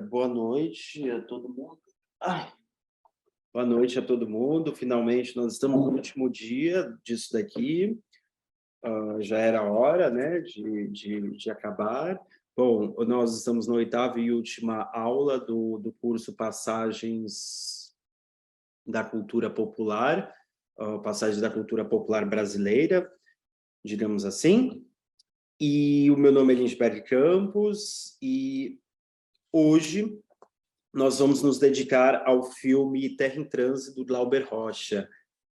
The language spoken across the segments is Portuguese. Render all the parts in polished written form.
Boa noite a todo mundo. Boa noite a todo mundo. Finalmente, nós estamos no último dia disso daqui. Já era hora, né, de acabar. Bom, nós estamos na 8ª e última aula do curso Passagens da Cultura Popular, Passagens da Cultura Popular Brasileira, digamos assim. E o meu nome é Lindbergh Campos, e hoje nós vamos nos dedicar ao filme Terra em Transe, do Glauber Rocha.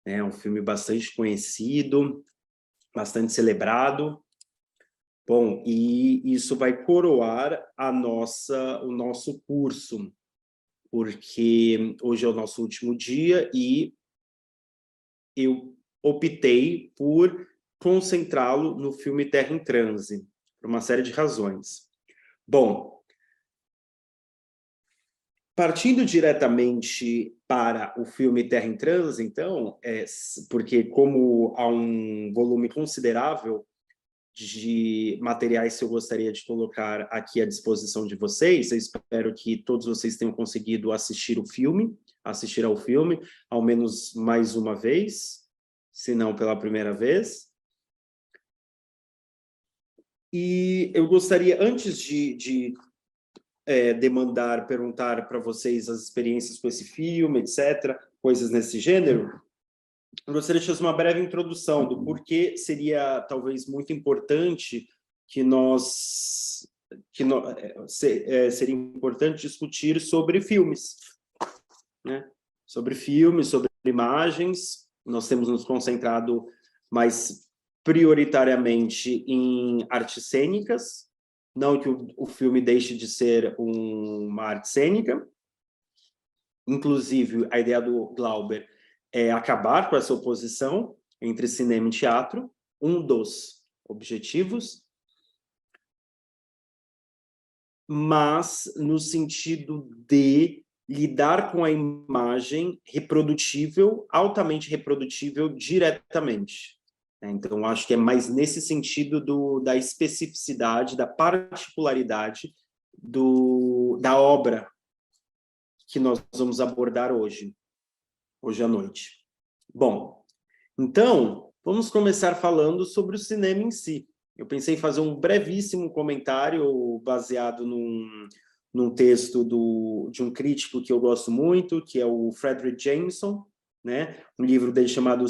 É um filme bastante conhecido, bastante celebrado. Bom, e isso vai coroar o nosso curso, porque hoje é o nosso último dia e eu optei por concentrá-lo no filme Terra em Transe, por uma série de razões. Bom, partindo diretamente para o filme Terra em Transe, então, porque como há um volume considerável de materiais que eu gostaria de colocar aqui à disposição de vocês, eu espero que todos vocês tenham conseguido assistir ao filme, ao menos mais uma vez, se não pela primeira vez. E eu gostaria, antes de perguntar para vocês as experiências com esse filme, etc., coisas nesse gênero, eu gostaria de fazer uma breve introdução do porquê seria talvez muito importante seria importante discutir sobre filmes, né? Sobre filmes, sobre imagens. Nós temos nos concentrado mais prioritariamente em artes cênicas, não que o filme deixe de ser uma arte cênica. Inclusive, a ideia do Glauber é acabar com essa oposição entre cinema e teatro, um dos objetivos, mas no sentido de lidar com a imagem reprodutível, altamente reprodutível, diretamente. Então, acho que é mais nesse sentido da especificidade, da particularidade da obra que nós vamos abordar hoje à noite. Bom, então, vamos começar falando sobre o cinema em si. Eu pensei em fazer um brevíssimo comentário baseado num texto de um crítico que eu gosto muito, que é o Fredric Jameson, né? Um livro dele chamado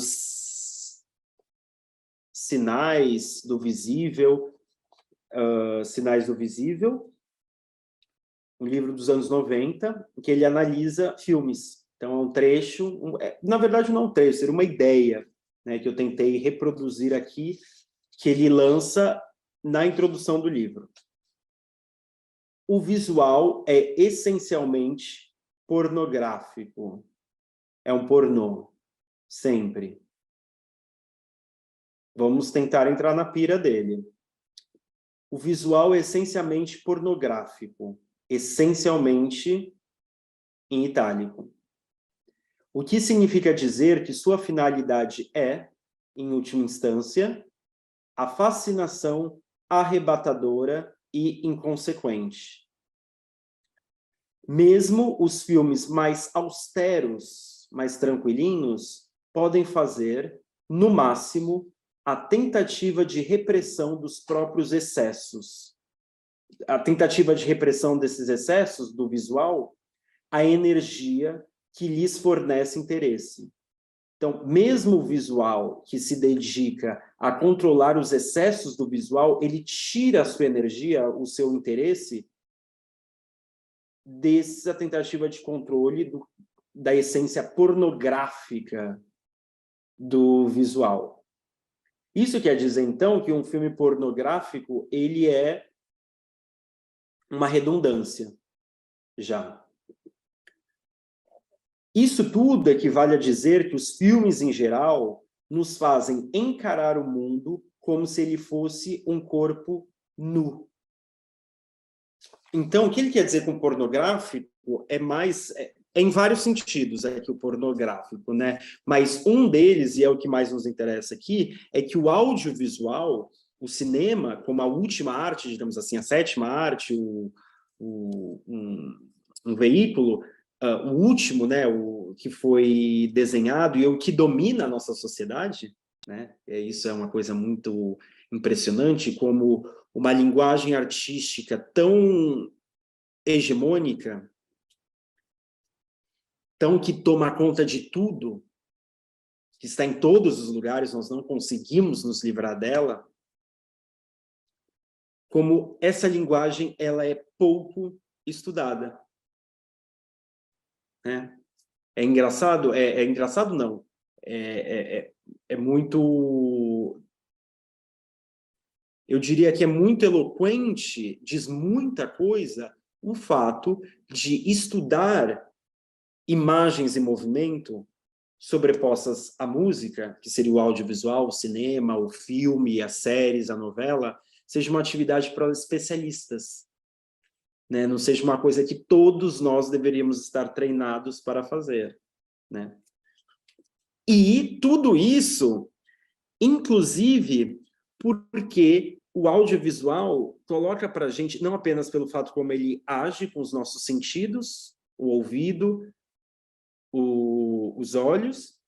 Sinais do Visível, um livro dos anos 90, em que ele analisa filmes. Então, é um trecho, na verdade não é um trecho, seria uma ideia, né, que eu tentei reproduzir aqui, que ele lança na introdução do livro. O visual é essencialmente pornográfico. É um pornô, sempre. Vamos tentar entrar na pira dele. O visual é essencialmente pornográfico, essencialmente em itálico. O que significa dizer que sua finalidade é, em última instância, a fascinação arrebatadora e inconsequente. Mesmo os filmes mais austeros, mais tranquilinhos, podem fazer, no máximo, a tentativa de repressão dos próprios excessos. A tentativa de repressão desses excessos, do visual, a energia que lhes fornece interesse. Então, mesmo o visual que se dedica a controlar os excessos do visual, ele tira a sua energia, o seu interesse, dessa tentativa de controle da essência pornográfica do visual. Isso quer dizer, então, que um filme pornográfico, ele é uma redundância, já. Isso tudo equivale a dizer que os filmes, em geral, nos fazem encarar o mundo como se ele fosse um corpo nu. Então, o que ele quer dizer com pornográfico é em vários sentidos que o pornográfico, né? Mas um deles, e é o que mais nos interessa aqui, é que o audiovisual, o cinema, como a última arte, digamos assim, a sétima arte, um veículo, o último, né, o que foi desenhado e o que domina a nossa sociedade, né? Isso é uma coisa muito impressionante, como uma linguagem artística tão hegemônica, tão que toma conta de tudo, que está em todos os lugares, nós não conseguimos nos livrar dela, como essa linguagem ela é pouco estudada, né? É engraçado? É engraçado, não. É muito... Eu diria que é muito eloquente, diz muita coisa, o fato de estudar imagens em movimento sobrepostas à música, que seria o audiovisual, o cinema, o filme, as séries, a novela, seja uma atividade para especialistas, né? Não seja uma coisa que todos nós deveríamos estar treinados para fazer, né? E tudo isso, inclusive, porque o audiovisual coloca para a gente, não apenas pelo fato como ele age com os nossos sentidos, o ouvido, os olhos,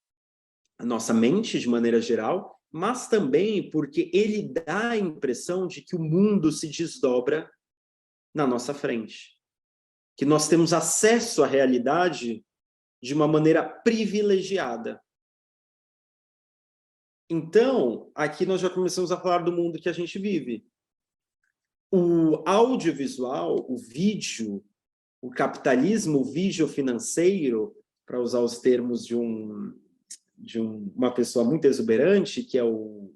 a nossa mente de maneira geral, mas também porque ele dá a impressão de que o mundo se desdobra na nossa frente, que nós temos acesso à realidade de uma maneira privilegiada. Então, aqui nós já começamos a falar do mundo que a gente vive. O audiovisual, o vídeo, o capitalismo, o vídeo financeiro, para usar os termos de uma pessoa muito exuberante, que é o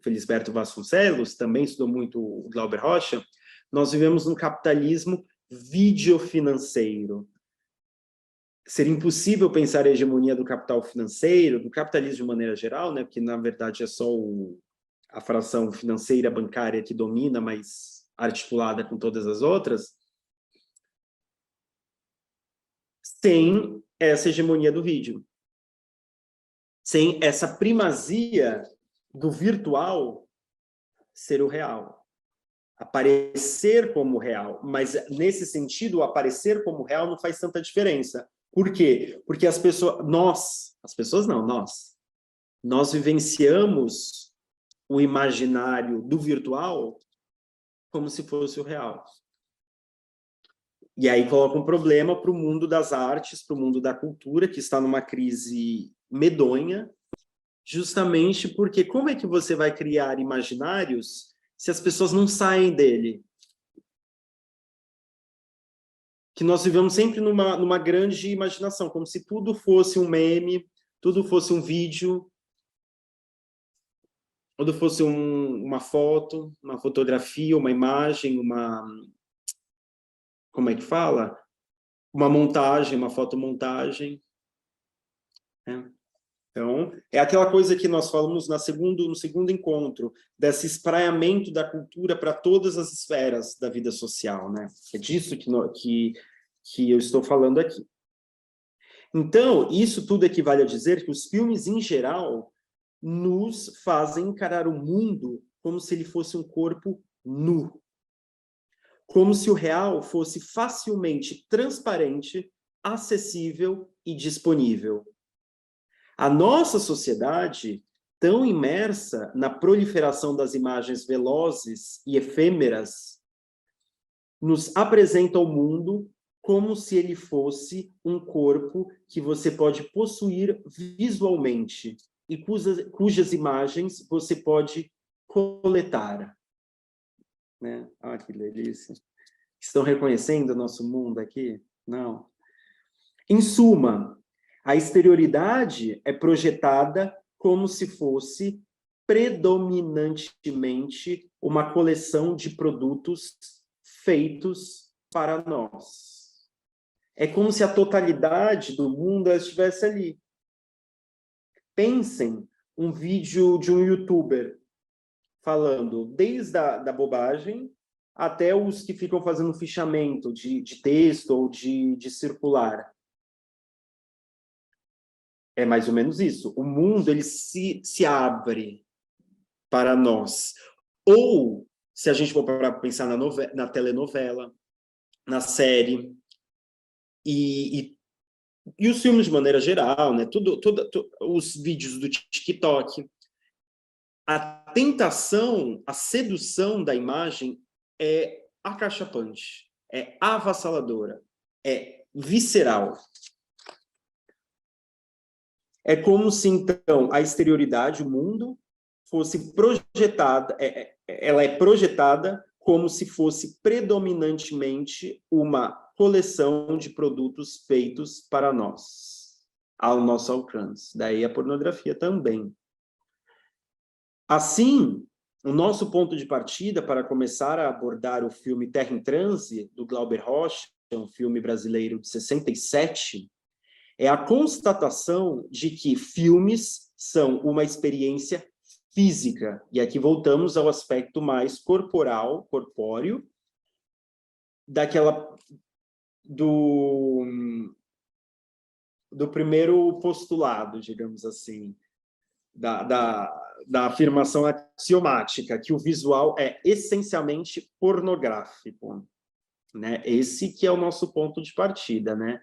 Felisberto Vasconcelos, também estudou muito o Glauber Rocha, nós vivemos um capitalismo videofinanceiro. Seria impossível pensar a hegemonia do capital financeiro, do capitalismo de maneira geral, né? Porque, na verdade, é só a fração financeira bancária que domina, mas articulada com todas as outras, sem essa hegemonia do vídeo. Sem essa primazia do virtual ser o real. Aparecer como real. Mas, nesse sentido, o aparecer como real não faz tanta diferença. Por quê? Porque as pessoas... Nós vivenciamos o imaginário do virtual como se fosse o real. E aí coloca um problema para o mundo das artes, para o mundo da cultura, que está numa crise medonha, justamente porque como é que você vai criar imaginários se as pessoas não saem dele? Que nós vivemos sempre numa grande imaginação, como se tudo fosse um meme, tudo fosse um vídeo, tudo fosse uma foto, uma fotografia, uma imagem, como é que fala? Uma montagem, uma fotomontagem. Né? Então, é aquela coisa que nós falamos no segundo encontro, desse espraiamento da cultura para todas as esferas da vida social, né? É disso que eu estou falando aqui. Então, isso tudo equivale a dizer que os filmes, em geral, nos fazem encarar o mundo como se ele fosse um corpo nu. Como se o real fosse facilmente transparente, acessível e disponível. A nossa sociedade, tão imersa na proliferação das imagens velozes e efêmeras, nos apresenta o mundo como se ele fosse um corpo que você pode possuir visualmente e cujas imagens você pode coletar. Né? Ah, que delícia. Estão reconhecendo o nosso mundo aqui? Não. Em suma, a exterioridade é projetada como se fosse predominantemente uma coleção de produtos feitos para nós. É como se a totalidade do mundo estivesse ali. Pensem um vídeo de um youtuber falando desde da bobagem até os que ficam fazendo fichamento de texto ou de circular. É mais ou menos isso. O mundo ele se abre para nós. Ou se a gente for para pensar na telenovela, na série, e os filmes de maneira geral, né? Os vídeos do TikTok. A tentação, a sedução da imagem é acachapante, é avassaladora, é visceral. É como se, então, a exterioridade, o mundo, fosse projetada, ela é projetada como se fosse predominantemente uma coleção de produtos feitos para nós, ao nosso alcance. Daí a pornografia também. Assim, o nosso ponto de partida para começar a abordar o filme Terra em Transe, do Glauber Rocha, um filme brasileiro de 67, é a constatação de que filmes são uma experiência física. E aqui voltamos ao aspecto mais corpóreo, do primeiro postulado, digamos assim, da afirmação axiomática, que o visual é essencialmente pornográfico, né? Esse que é o nosso ponto de partida, né?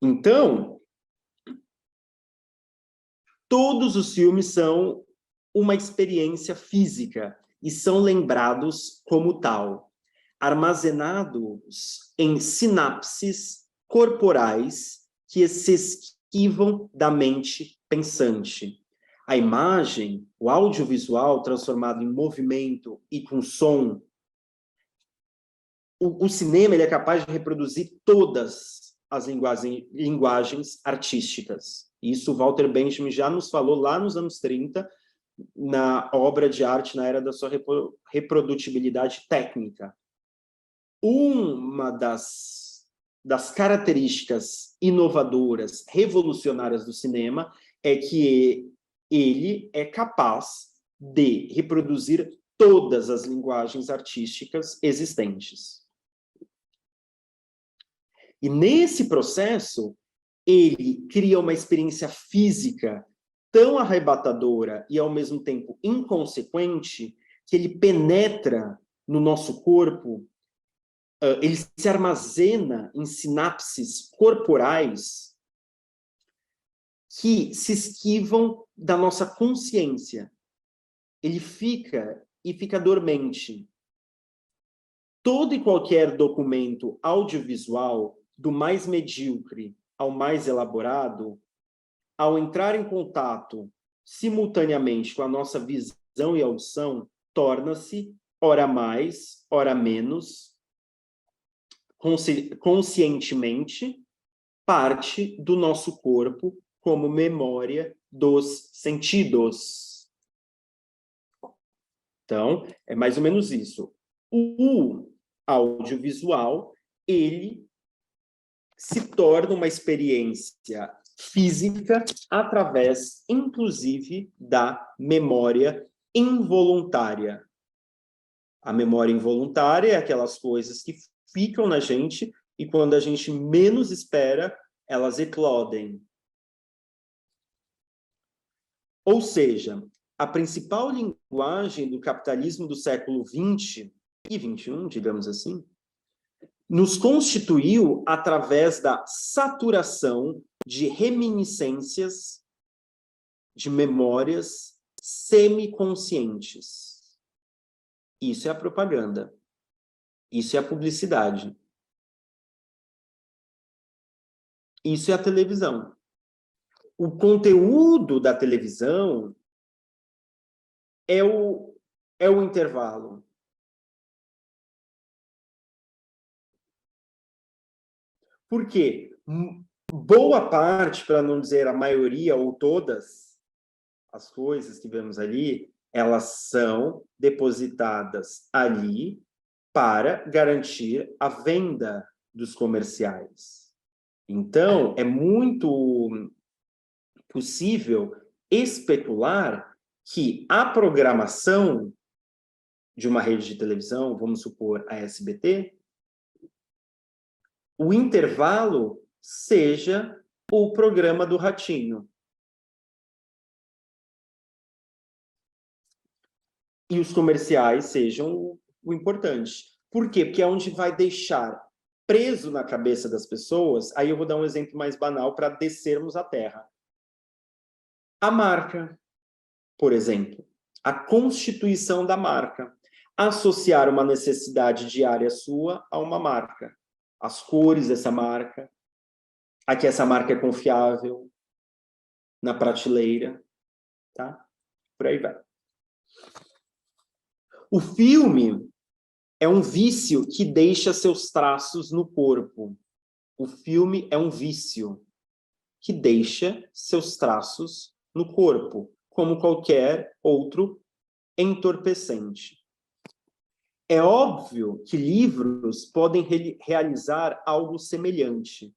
Então, todos os filmes são uma experiência física e são lembrados como tal, armazenados em sinapses corporais que se esquivam da mente pensante. A imagem, o audiovisual transformado em movimento e com som, o cinema ele é capaz de reproduzir todas as linguagens artísticas. Isso Walter Benjamin já nos falou lá nos anos 30, na obra de arte na era da sua reprodutibilidade técnica. Uma das características inovadoras, revolucionárias do cinema é que ele é capaz de reproduzir todas as linguagens artísticas existentes. E nesse processo, ele cria uma experiência física tão arrebatadora e, ao mesmo tempo, inconsequente, que ele penetra no nosso corpo, ele se armazena em sinapses corporais que se esquivam da nossa consciência. Ele fica dormente. Todo e qualquer documento audiovisual, do mais medíocre ao mais elaborado, ao entrar em contato simultaneamente com a nossa visão e audição, torna-se, ora mais, ora menos, conscientemente, parte do nosso corpo como memória dos sentidos. Então, é mais ou menos isso. O audiovisual, ele se torna uma experiência física através, inclusive, da memória involuntária. A memória involuntária é aquelas coisas que ficam na gente e quando a gente menos espera, elas eclodem. Ou seja, a principal linguagem do capitalismo do século XX e XXI, digamos assim, nos constituiu através da saturação de reminiscências, de memórias semiconscientes. Isso é a propaganda. Isso é a publicidade. Isso é a televisão. O conteúdo da televisão é o intervalo. Por quê? Boa parte, para não dizer a maioria ou todas as coisas que vemos ali, elas são depositadas ali para garantir a venda dos comerciais. Então, é muito possível especular que a programação de uma rede de televisão, vamos supor a SBT, o intervalo seja o programa do Ratinho. e os comerciais sejam o importante. Por quê? Porque é onde vai deixar preso na cabeça das pessoas. Aí eu vou dar um exemplo mais banal para descermos à terra. A marca, por exemplo, a constituição da marca. Associar uma necessidade diária sua a uma marca. As cores dessa marca, a que essa marca é confiável, na prateleira, tá? Por aí vai. O filme é um vício que deixa seus traços no corpo. O filme é um vício que deixa seus traços no corpo, como qualquer outro entorpecente. É óbvio que livros podem realizar algo semelhante,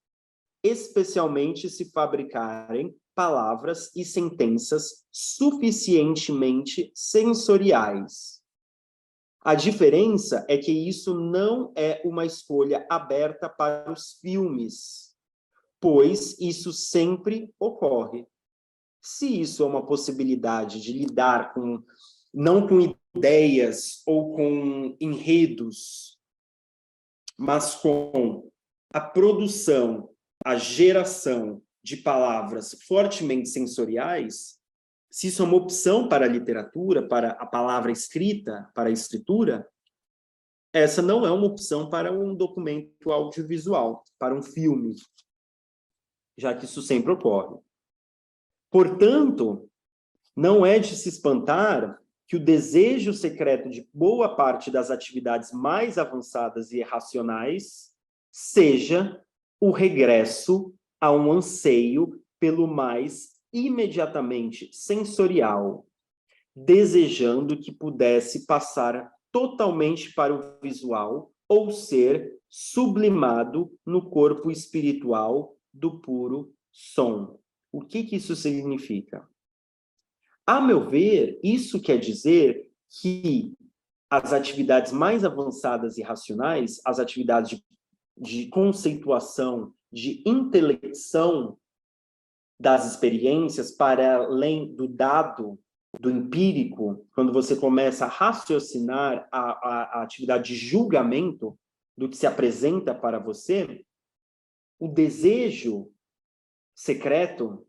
especialmente se fabricarem palavras e sentenças suficientemente sensoriais. A diferença é que isso não é uma escolha aberta para os filmes, pois isso sempre ocorre. Se isso é uma possibilidade de lidar com, não com ideias ou com enredos, mas com a produção, a geração de palavras fortemente sensoriais, se isso é uma opção para a literatura, para a palavra escrita, para a escritura, essa não é uma opção para um documento audiovisual, para um filme, já que isso sempre ocorre. Portanto, não é de se espantar que o desejo secreto de boa parte das atividades mais avançadas e irracionais seja o regresso a um anseio pelo mais imediatamente sensorial, desejando que pudesse passar totalmente para o visual ou ser sublimado no corpo espiritual do puro som. O que isso significa? A meu ver, isso quer dizer que as atividades mais avançadas e racionais, as atividades de conceituação, de intelecção das experiências, para além do dado, do empírico, quando você começa a raciocinar a atividade de julgamento do que se apresenta para você, o desejo secreto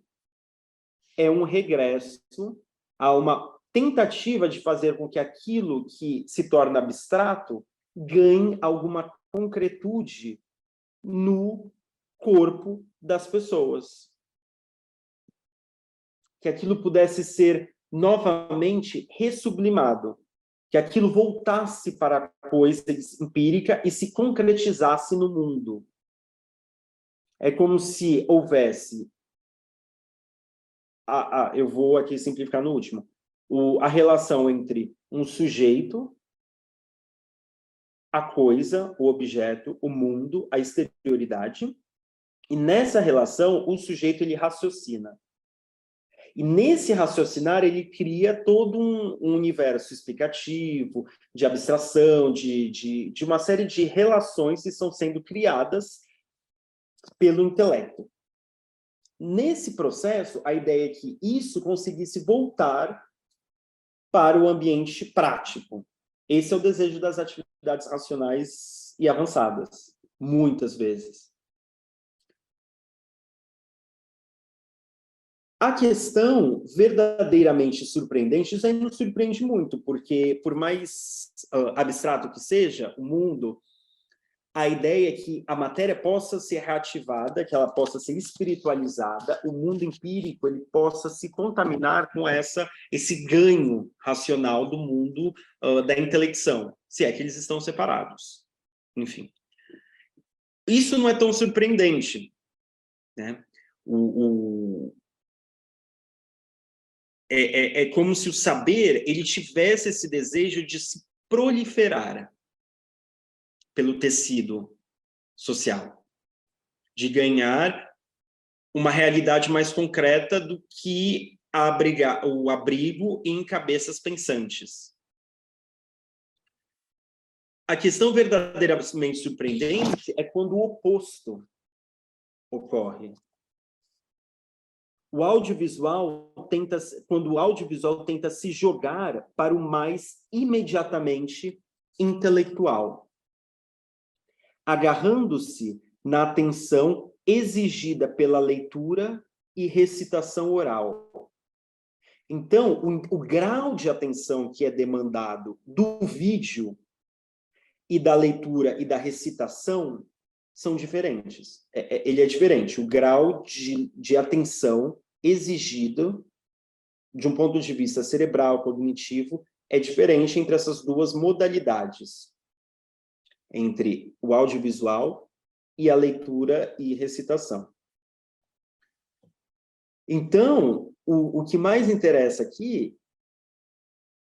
é um regresso a uma tentativa de fazer com que aquilo que se torna abstrato ganhe alguma concretude no corpo das pessoas. Que aquilo pudesse ser novamente ressublimado, que aquilo voltasse para a coisa empírica e se concretizasse no mundo. É como se houvesse, eu vou aqui simplificar no último, a relação entre um sujeito, a coisa, o objeto, o mundo, a exterioridade, e nessa relação o sujeito ele raciocina. E nesse raciocinar ele cria todo um universo explicativo, de abstração, de uma série de relações que estão sendo criadas pelo intelecto. Nesse processo, a ideia é que isso conseguisse voltar para o ambiente prático. Esse é o desejo das atividades racionais e avançadas, muitas vezes. A questão verdadeiramente surpreendente, isso aí nos surpreende muito, porque por mais abstrato que seja o mundo, a ideia é que a matéria possa ser reativada, que ela possa ser espiritualizada, o mundo empírico ele possa se contaminar com esse ganho racional do mundo da intelecção, se é que eles estão separados. Enfim. Isso não é tão surpreendente, né? É como se o saber ele tivesse esse desejo de se proliferar pelo tecido social, de ganhar uma realidade mais concreta do que o abrigo em cabeças pensantes. A questão verdadeiramente surpreendente é quando o oposto ocorre. o audiovisual quando o audiovisual tenta se jogar para o mais imediatamente intelectual, agarrando-se na atenção exigida pela leitura e recitação oral. Então, o grau de atenção que é demandado do vídeo e da leitura e da recitação são diferentes. Ele é diferente. O grau de atenção exigido, de um ponto de vista cerebral, cognitivo, é diferente entre essas duas modalidades, entre o audiovisual e a leitura e recitação. Então, o que mais interessa aqui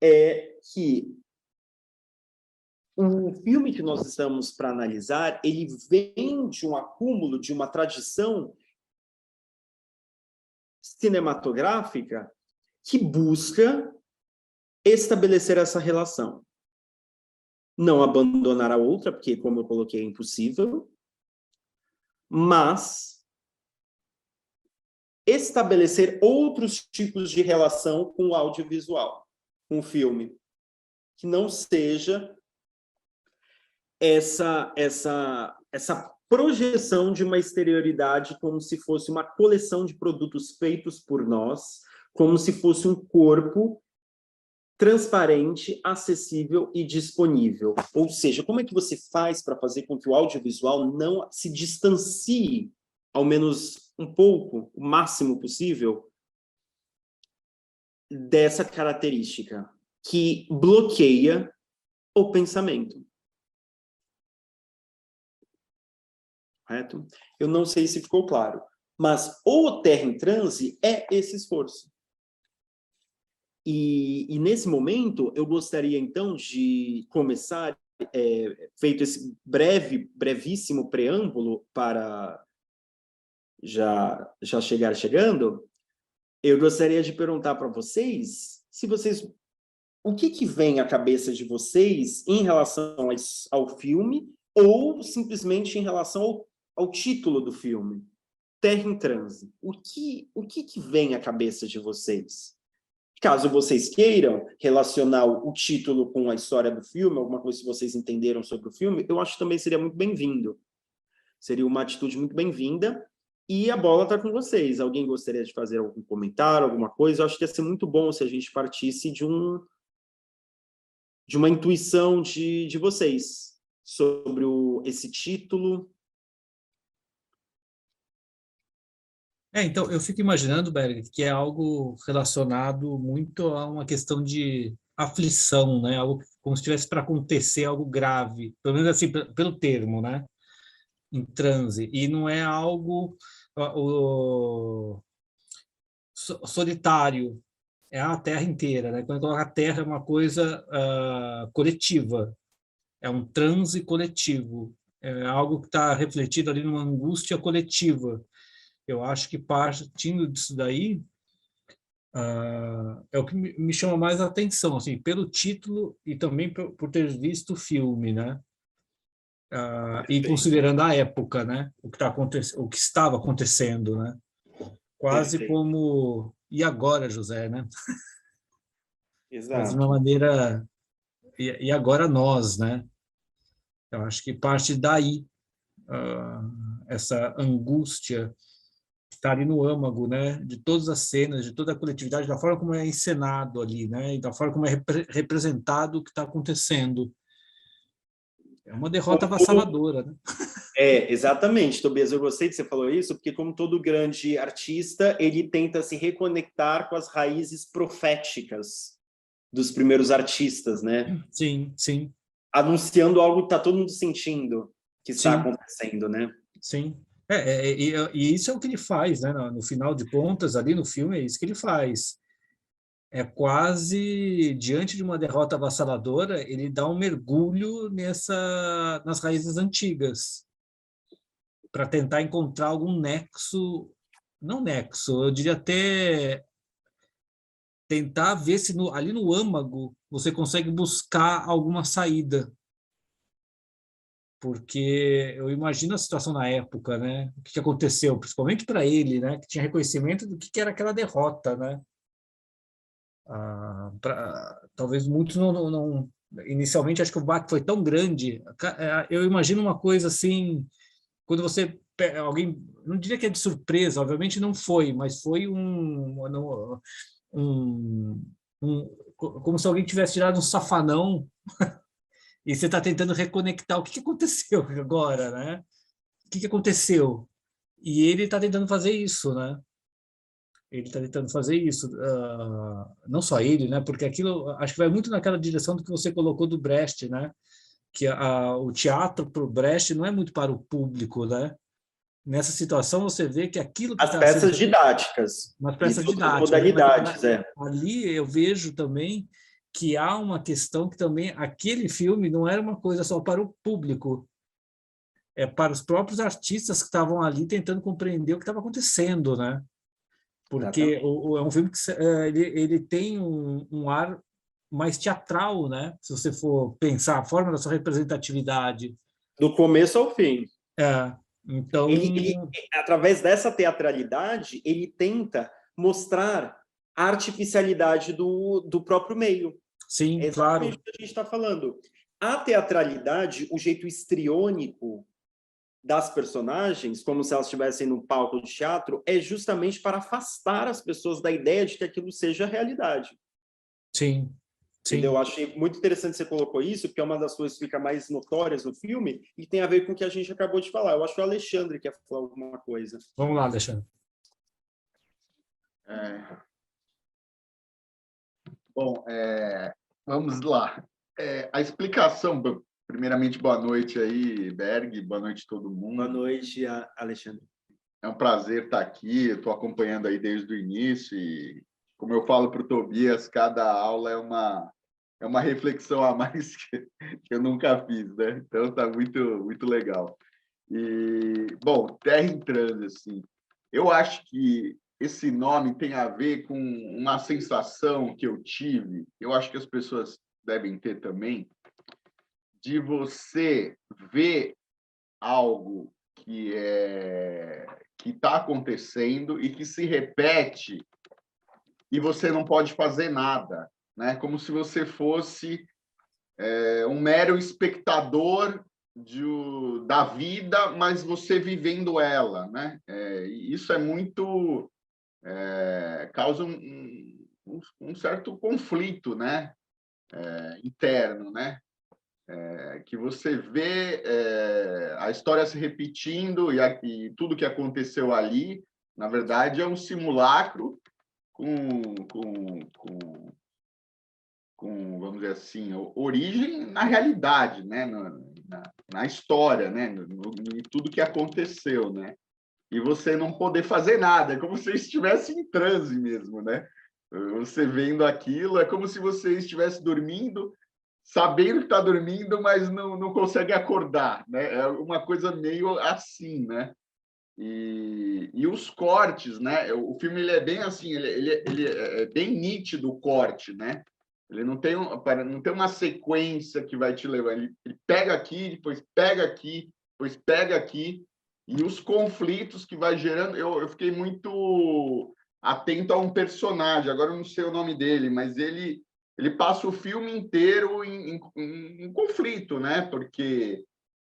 é que o filme que nós estamos para analisar, ele vem de um acúmulo, de uma tradição cinematográfica que busca estabelecer essa relação. Não abandonar a outra, porque, como eu coloquei, é impossível, mas estabelecer outros tipos de relação com o audiovisual, com o filme, que não seja essa projeção de uma exterioridade como se fosse uma coleção de produtos feitos por nós, como se fosse um corpo transparente, acessível e disponível. Ou seja, como é que você faz para fazer com que o audiovisual não se distancie, ao menos um pouco, o máximo possível, dessa característica que bloqueia o pensamento? Correto? Eu não sei se ficou claro, mas o Terra em Transe é esse esforço. E nesse momento, eu gostaria, então, de começar, feito esse brevíssimo preâmbulo para já chegar chegando, eu gostaria de perguntar para vocês, o que vem à cabeça de vocês em relação ao filme ou simplesmente em relação ao título do filme, Terra em Transe. O que vem à cabeça de vocês? Caso vocês queiram relacionar o título com a história do filme, alguma coisa que vocês entenderam sobre o filme, eu acho que também seria muito bem-vindo. Seria uma atitude muito bem-vinda. E a bola está com vocês. Alguém gostaria de fazer algum comentário, alguma coisa? Eu acho que ia ser muito bom se a gente partisse de uma intuição de vocês sobre esse título. Então, eu fico imaginando, Berg, que é algo relacionado muito a uma questão de aflição, né? Algo como se estivesse para acontecer algo grave, pelo menos assim, pelo termo, né? Em transe. E não é algo solitário, é a Terra inteira, né? Quando coloca a Terra é uma coisa coletiva, é um transe coletivo, é algo que está refletido ali numa angústia coletiva. Eu acho que partindo disso daí, é o que me chama mais a atenção, assim, pelo título e também por ter visto o filme, né? E considerando a época, né? O que estava acontecendo, né? Quase Perfeito. como e agora, José, né? Exato. De uma maneira e agora nós, né? Eu acho que parte daí essa angústia está ali no âmago, né, de todas as cenas, de toda a coletividade, da forma como é encenado ali, né, e da forma como é representado o que está acontecendo. É uma derrota avassaladora, né? Exatamente, Tobias, eu gostei que você falou isso, porque como todo grande artista, ele tenta se reconectar com as raízes proféticas dos primeiros artistas, né? Sim, sim. Anunciando algo que está todo mundo sentindo que está Sim, acontecendo, né? sim. E isso é o que ele faz, né? No final de contas, ali no filme, é isso que ele faz. É quase, diante de uma derrota avassaladora, ele dá um mergulho nas raízes antigas, para tentar encontrar algum nexo, não nexo, eu diria até tentar ver se ali no âmago você consegue buscar alguma saída porque eu imagino a situação na época, né? O que aconteceu, principalmente para ele, né? Que tinha reconhecimento do que era aquela derrota, né? Talvez muitos inicialmente, acho que o baque foi tão grande. Eu imagino uma coisa assim, quando você alguém, não diria que é de surpresa, obviamente não foi, mas foi um, como se alguém tivesse tirado um safanão e você está tentando reconectar o que aconteceu agora, né? O que aconteceu? E ele está tentando fazer isso, né? Ele está tentando fazer isso, não só ele, né? Porque aquilo, acho que vai muito naquela direção do que você colocou do Brecht, né? Que o teatro para o Brecht não é muito para o público, né? Nessa situação você vê que aquilo que As está sendo peças didáticas umas e peças outras didáticas, né? Mas modalidades, ali eu vejo também que há uma questão que também aquele filme não era uma coisa só para o público, é para os próprios artistas que estavam ali tentando compreender o que estava acontecendo, né? Porque exatamente. é um filme que ele tem um ar mais teatral, né? Se você for pensar a forma da sua representatividade. Do começo ao fim. É, então, Ele, através dessa teatralidade, ele tenta mostrar a artificialidade do próprio meio. É sim, exatamente claro, o que a gente está falando. A teatralidade, o jeito histriônico das personagens, como se elas estivessem no palco de teatro, é justamente para afastar as pessoas da ideia de que aquilo seja realidade. sim, Entendeu? Eu sim. achei muito interessante você colocou isso, porque é uma das coisas que fica mais notórias no filme e tem a ver com o que a gente acabou de falar. Eu acho que o Alexandre quer falar alguma coisa. Vamos lá, Alexandre. É, bom, vamos lá. A explicação, primeiramente, boa noite aí, Berg, boa noite a todo Boa mundo. noite, Alexandre. É um prazer estar aqui, estou acompanhando aí desde o início e, como eu falo para o Tobias, cada aula é uma reflexão a mais que eu nunca fiz, né? Então está muito, muito legal. E, bom, Terra em Transe, assim, eu acho que esse nome tem a ver com uma sensação que eu tive, eu acho que as pessoas devem ter também, de você ver algo que está acontecendo e que se repete e você não pode fazer nada, né? Como se você fosse um mero espectador da vida, mas você vivendo ela, né? Isso é muito causa um certo conflito, né? Interno, né? Que você vê a história se repetindo e tudo que aconteceu ali, na verdade, é um simulacro com vamos dizer assim, origem na realidade, né? Na história, né? Em tudo que aconteceu, né? E você não poder fazer nada, é como se você estivesse em transe mesmo, né? Você vendo aquilo, é como se você estivesse dormindo, sabendo que está dormindo, mas não consegue acordar, né? É uma coisa meio assim, né? E os cortes, né? O filme ele é bem assim, ele é bem nítido o corte, né? Ele não tem uma sequência que vai te levar. Ele pega aqui, depois pega aqui, depois pega aqui, e os conflitos que vai gerando. Eu fiquei muito atento a um personagem, agora eu não sei o nome dele, mas ele passa o filme inteiro em conflito, né? Porque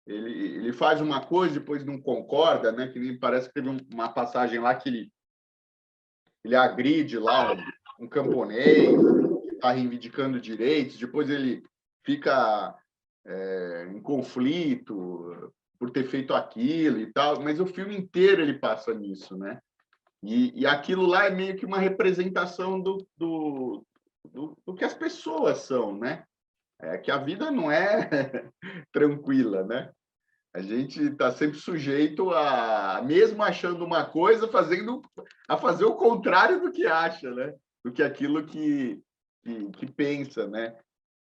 ele faz uma coisa, depois não concorda, né? Que nem parece que teve uma passagem lá que ele agride lá um camponês que está reivindicando direitos, depois ele fica em conflito por ter feito aquilo e tal, mas o filme inteiro ele passa nisso, né? E aquilo lá é meio que uma representação do que as pessoas são, né? Que a vida não é tranquila, né? A gente está sempre sujeito mesmo achando uma coisa, a fazer o contrário do que acha, né? Do que aquilo que pensa, né?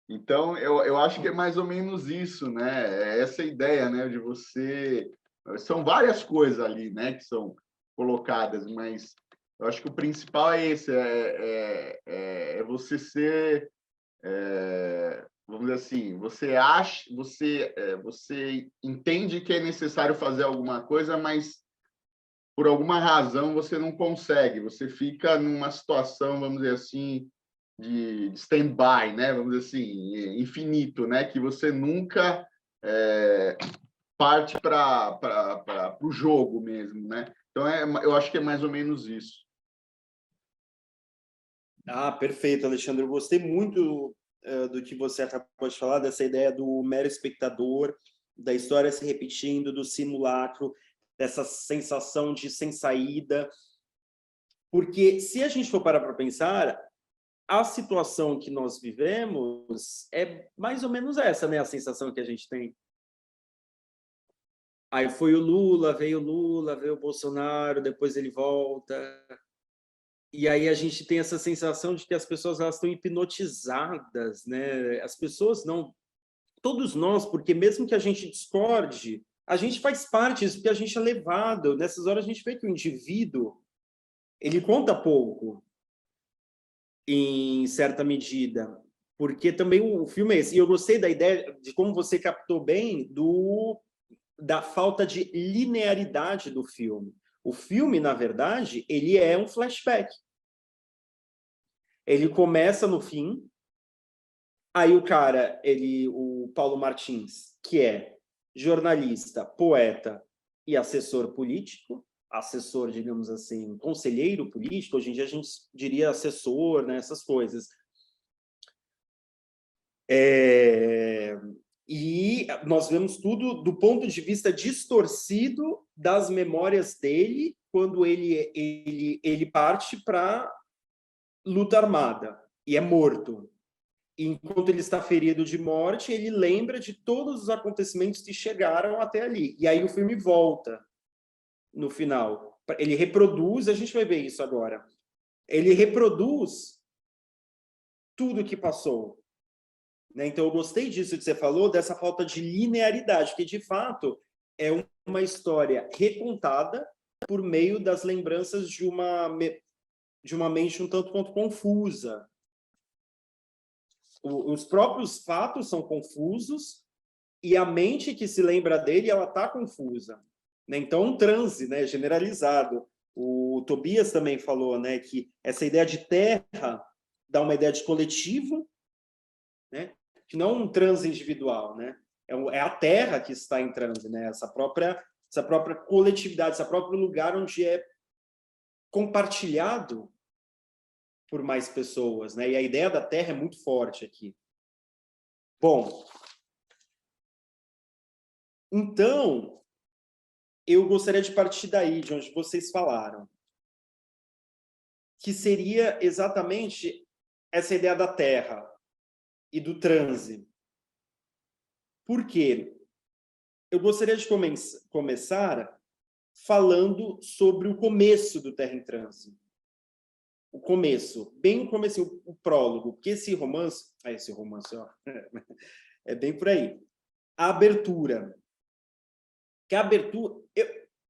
Então, eu acho que é mais ou menos isso, né? É essa ideia, né? De você... São várias coisas ali, né? Que são colocadas, mas eu acho que o principal é esse, é você ser vamos dizer assim, você entende que é necessário fazer alguma coisa, mas por alguma razão você não consegue, você fica numa situação, vamos dizer assim, de stand-by, né? Vamos dizer assim, infinito, né? Que você nunca parte para o jogo mesmo, né? Então, eu acho que é mais ou menos isso. Ah, perfeito, Alexandre. Eu gostei muito do que você acabou de falar, dessa ideia do mero espectador, da história se repetindo, do simulacro, dessa sensação de sem saída. Porque se a gente for parar para pensar, a situação que nós vivemos é mais ou menos essa, né? A sensação que a gente tem. Aí foi o Lula, veio o Bolsonaro, depois ele volta. E aí a gente tem essa sensação de que as pessoas elas estão hipnotizadas, né? As pessoas não, todos nós, porque mesmo que a gente discorde, a gente faz parte disso, porque a gente é levado. Nessas horas a gente vê que o indivíduo, ele conta pouco, em certa medida, porque também o filme é esse. E eu gostei da ideia de como você captou bem da falta de linearidade do filme. O filme, na verdade, ele é um flashback. Ele começa no fim, aí o cara, o Paulo Martins, que é jornalista, poeta e assessor político, assessor, digamos assim, conselheiro político, hoje em dia a gente diria assessor, né, essas coisas. E nós vemos tudo do ponto de vista distorcido das memórias dele quando ele parte para luta armada e é morto. Enquanto ele está ferido de morte, ele lembra de todos os acontecimentos que chegaram até ali. E aí o filme volta no final. Ele reproduz, a gente vai ver isso agora. Ele reproduz tudo que passou. Né? Então, eu gostei disso que você falou, dessa falta de linearidade, que de fato é uma história recontada por meio das lembranças de uma mente um tanto quanto confusa. Os próprios fatos são confusos e a mente que se lembra dele, ela está confusa. Né? Então, um transe, né, generalizado. O Tobias também falou, né, que essa ideia de terra dá uma ideia de coletivo, né, que não um transe individual, né? É a terra que está em transe, né? Essa própria coletividade, esse próprio lugar onde é compartilhado por mais pessoas, né? E a ideia da terra é muito forte aqui. Bom, então eu gostaria de partir daí, de onde vocês falaram, que seria exatamente essa ideia da terra e do transe. Por quê? Eu gostaria de começar falando sobre o começo do Terra em Transe. O começo, bem o começo, o prólogo, porque esse romance, ó, é bem por aí. A abertura. Que a abertura,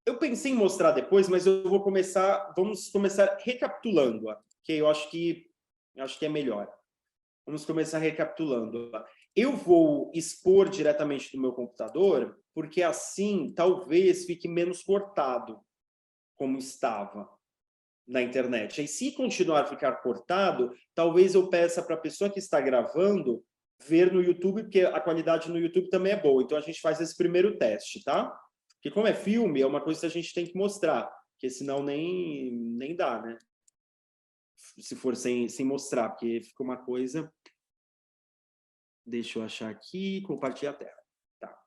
eu pensei em mostrar depois, mas vamos começar recapitulando, que eu acho que é melhor. Vamos começar recapitulando. Eu vou expor diretamente do meu computador, porque assim talvez fique menos cortado, como estava na internet. E se continuar a ficar cortado, talvez eu peça para a pessoa que está gravando ver no YouTube, porque a qualidade no YouTube também é boa. Então a gente faz esse primeiro teste, tá? Porque como é filme, é uma coisa que a gente tem que mostrar, porque senão nem dá, né? Se for sem mostrar, porque fica uma coisa... Deixa eu achar aqui, compartilhar a tela. Tá.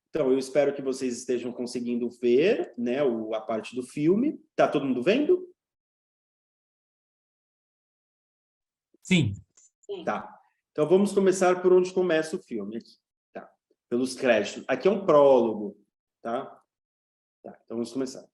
Então, eu espero que vocês estejam conseguindo ver, né, a parte do filme. Tá todo mundo vendo? Sim. Tá. Então, vamos começar por onde começa o filme. Aqui. Tá. Pelos créditos. Aqui é um prólogo. Tá? Tá. Então, vamos começar.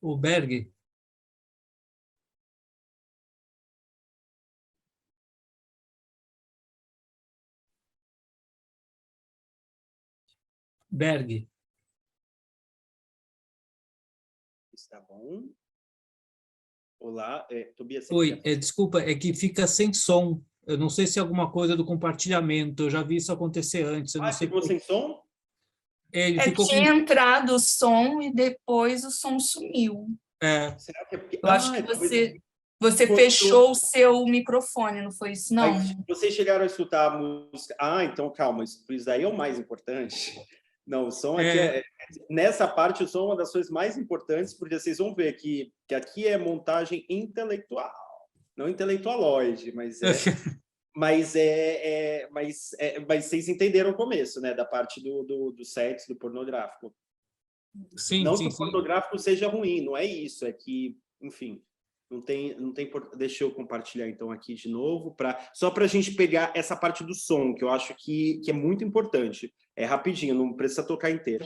O Berg, Berg, Está bom? Olá, Tobias. oi, desculpa, é que fica sem som. Eu não sei se é alguma coisa do compartilhamento. Eu já vi isso acontecer antes. Eu não sei. Ficou sem som? Ele ficou com... tinha entrado o som e depois o som sumiu. Será que é porque... Eu acho que você fechou o seu microfone, não foi isso, não? Mas vocês chegaram a escutar a música... então calma, isso daí é o mais importante. Não, o som aqui nessa parte, o som é uma das coisas mais importantes, porque vocês vão ver que aqui é montagem intelectual, não intelectualoide, mas mas vocês entenderam o começo, né, da parte do sexo, do pornográfico. Sim, não sim, que o pornográfico seja ruim, não é isso, é que, enfim, não tem deixa eu compartilhar então aqui de novo, só para a gente pegar essa parte do som, que eu acho que é muito importante. É rapidinho, não precisa tocar inteiro.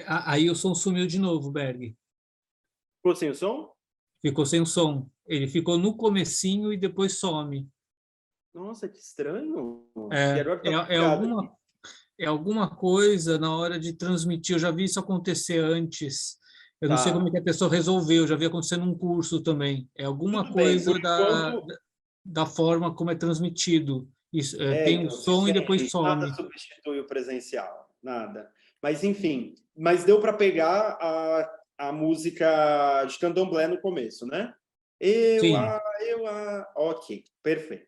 Aí o som sumiu de novo, Berg. Ficou sem o som? Ficou sem o som. Ele ficou no comecinho e depois some. Nossa, que estranho. É alguma coisa na hora de transmitir. Eu já vi isso acontecer antes. Eu não sei como é que a pessoa resolveu. Eu já vi acontecer num curso também. É alguma coisa da forma como é transmitido. Isso, tem um som e depois some. Nada substitui o presencial, nada. Mas, enfim, deu para pegar a música de Candomblé no começo, né? Ok, perfeito.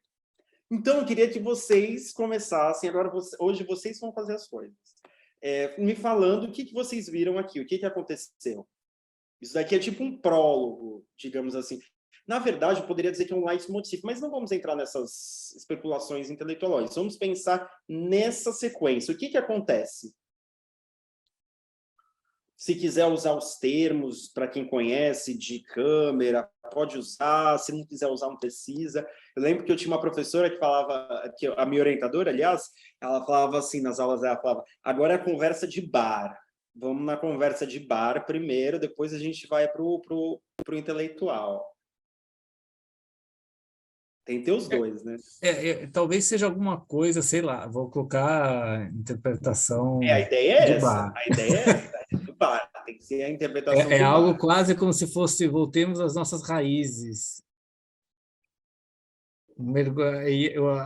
Então, eu queria que vocês começassem, hoje vocês vão fazer as coisas. Me falando o que vocês viram aqui, o que aconteceu. Isso daqui é tipo um prólogo, digamos assim. Na verdade, eu poderia dizer que é um leitmotiv, mas não vamos entrar nessas especulações intelectuais. Vamos pensar nessa sequência. O que acontece? Se quiser usar os termos, para quem conhece, de câmera, pode usar. Se não quiser usar, não precisa. Eu lembro que eu tinha uma professora que falava, que a minha orientadora, aliás, ela falava assim, nas aulas dela, falava, agora é a conversa de bar. Vamos na conversa de bar primeiro, depois a gente vai para o intelectual. Tem que ter os dois, né? Talvez seja alguma coisa, sei lá, vou colocar interpretação a ideia é do essa. bar. A ideia é essa, do bar. tem que ser a interpretação É do algo mar. quase como se fosse voltemos às nossas raízes.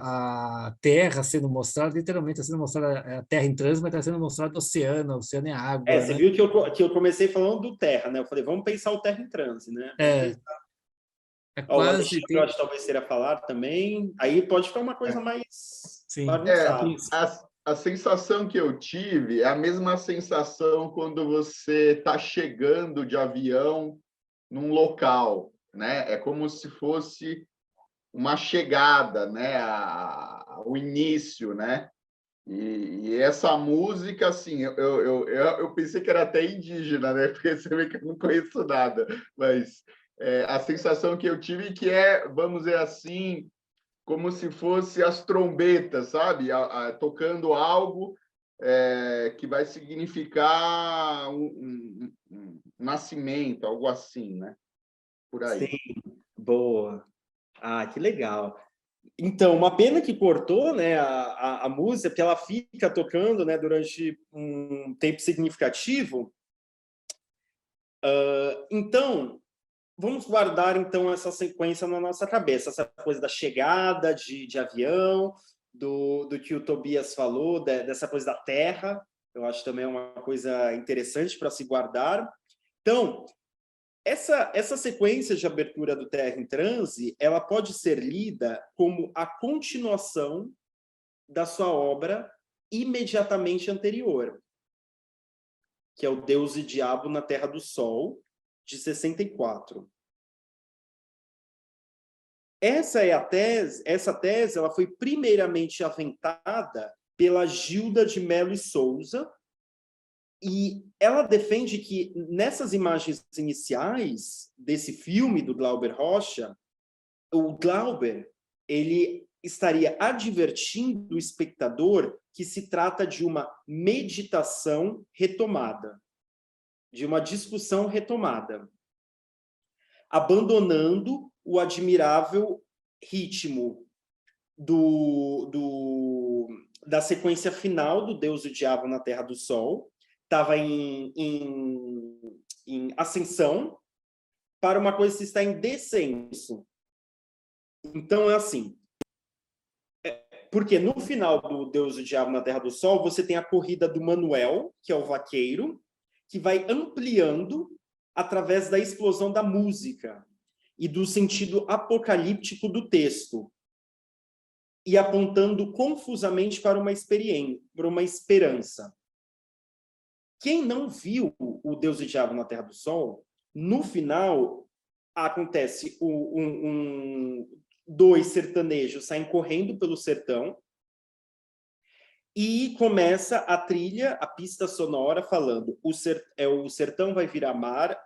A Terra sendo mostrada, literalmente está sendo mostrada a Terra em trânsito, mas está sendo mostrado o oceano é água, Você né? viu que eu comecei falando do Terra, né? Eu falei, vamos pensar o Terra em transe, né? É Ó, o quase... Alexandre, eu acho que talvez seria falar também. Aí pode ficar uma coisa mais Sim. bagunçada. A sensação que eu tive é a mesma sensação quando você está chegando de avião num local, né? É como se fosse uma chegada, né? O início, né? E essa música, assim, eu pensei que era até indígena, né? Porque você vê que eu não conheço nada, mas a sensação que eu tive que é, vamos dizer assim, como se fosse as trombetas, sabe? Tocando algo que vai significar um nascimento, algo assim, né? Por aí. Sim, boa. Ah, que legal. Então, uma pena que cortou, né, a música, porque ela fica tocando, né, durante um tempo significativo. Então, vamos guardar então essa sequência na nossa cabeça, essa coisa da chegada de avião, do que o Tobias falou, dessa coisa da terra. Eu acho também uma coisa interessante para se guardar. Então, essa sequência de abertura do Terra em Transe, ela pode ser lida como a continuação da sua obra imediatamente anterior, que é o Deus e Diabo na Terra do Sol, de 64. Essa tese ela foi primeiramente aventada pela Gilda de Mello e Souza, e ela defende que nessas imagens iniciais desse filme do Glauber Rocha, o Glauber ele estaria advertindo o espectador que se trata de uma meditação retomada, de uma discussão retomada, abandonando o admirável ritmo da sequência final do Deus e o Diabo na Terra do Sol, estava em ascensão, para uma coisa que está em descenso. Então, é assim, porque no final do Deus e o Diabo na Terra do Sol, você tem a corrida do Manuel, que é o vaqueiro, que vai ampliando através da explosão da música e do sentido apocalíptico do texto, e apontando confusamente para uma experiência, para uma esperança. Quem não viu o Deus e o Diabo na Terra do Sol, no final acontece dois sertanejos saem correndo pelo sertão e começa a trilha, a pista sonora falando o sertão vai virar mar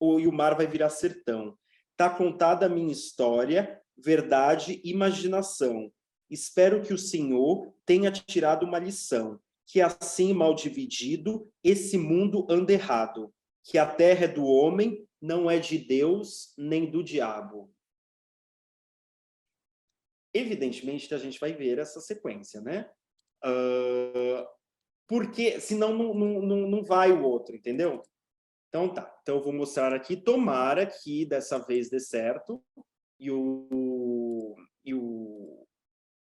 e o mar vai virar sertão. Tá contada a minha história, verdade, imaginação. Espero que o Senhor tenha tirado uma lição, que assim, mal dividido, esse mundo anda errado, que a terra é do homem, não é de Deus nem do diabo. Evidentemente, a gente vai ver essa sequência, né? Porque senão não vai o outro, entendeu? Então tá. Então eu vou mostrar aqui, tomara que dessa vez dê certo, e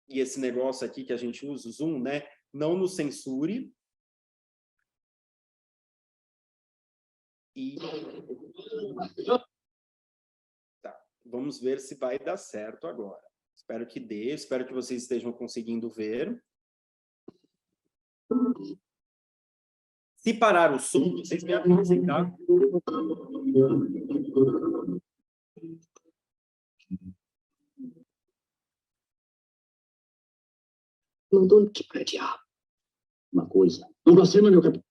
esse negócio aqui que a gente usa, o Zoom, né? Não nos censure. E tá. Vamos ver se vai dar certo agora. Espero que dê, espero que vocês estejam conseguindo ver. Se parar o som, vocês me avisem, tá? Mandou te para diabo. Uma coisa. Não blasfema, meu capitão.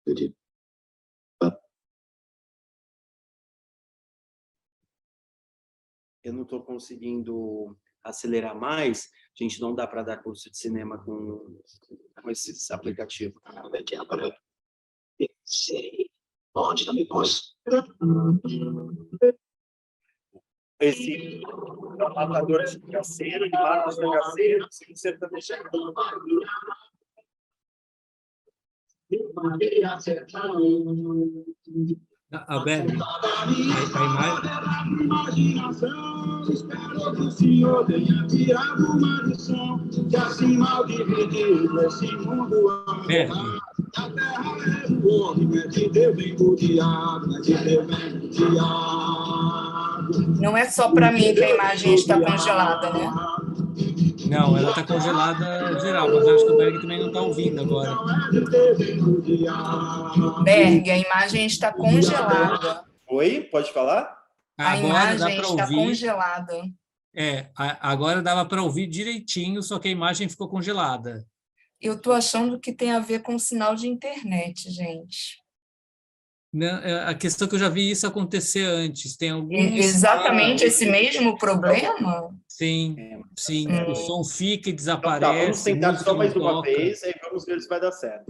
Eu digo. Eu não estou conseguindo acelerar mais. Gente, não dá para dar curso de cinema com esses aplicativos. Sei. Onde também posso? esse é um matador de cangaceiro, ele mata os cangaceiros e o sertanejo. Berg, a Imaginação, espero que o senhor tenha tirado uma lição, que assim mal dividido esse mundo Berg, a terra é do homem, é de Deus vem do diabo, é de Deus vem do diabo. Não é só para mim que a imagem está congelada, né? não, ela está congelada geral, mas acho que o Berg também não está ouvindo agora. Berg, a imagem está congelada. Oi? Pode falar? A Agora dá imagem para está ouvir. congelada. Agora dava para ouvir direitinho, só que a imagem ficou congelada. Eu estou achando que tem a ver com o sinal de internet, gente. Não, a questão é que eu já vi isso acontecer antes. Tem alguns. Exatamente esse mesmo problema? Sim, sim. O som fica e Então, desaparece. tá, vamos tentar música só não mais uma toca. vez, aí vamos ver se vai dar certo.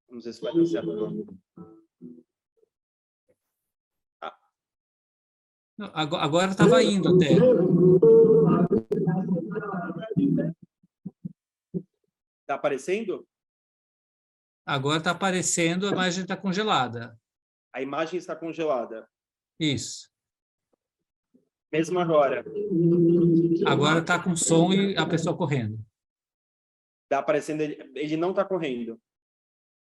Vamos ver se vai dar certo. Agora estava indo até. Tá aparecendo? Agora está aparecendo, a imagem está congelada. A imagem está congelada. Isso. Mesmo agora. Agora está com som e a pessoa correndo. Tá aparecendo, ele não está correndo.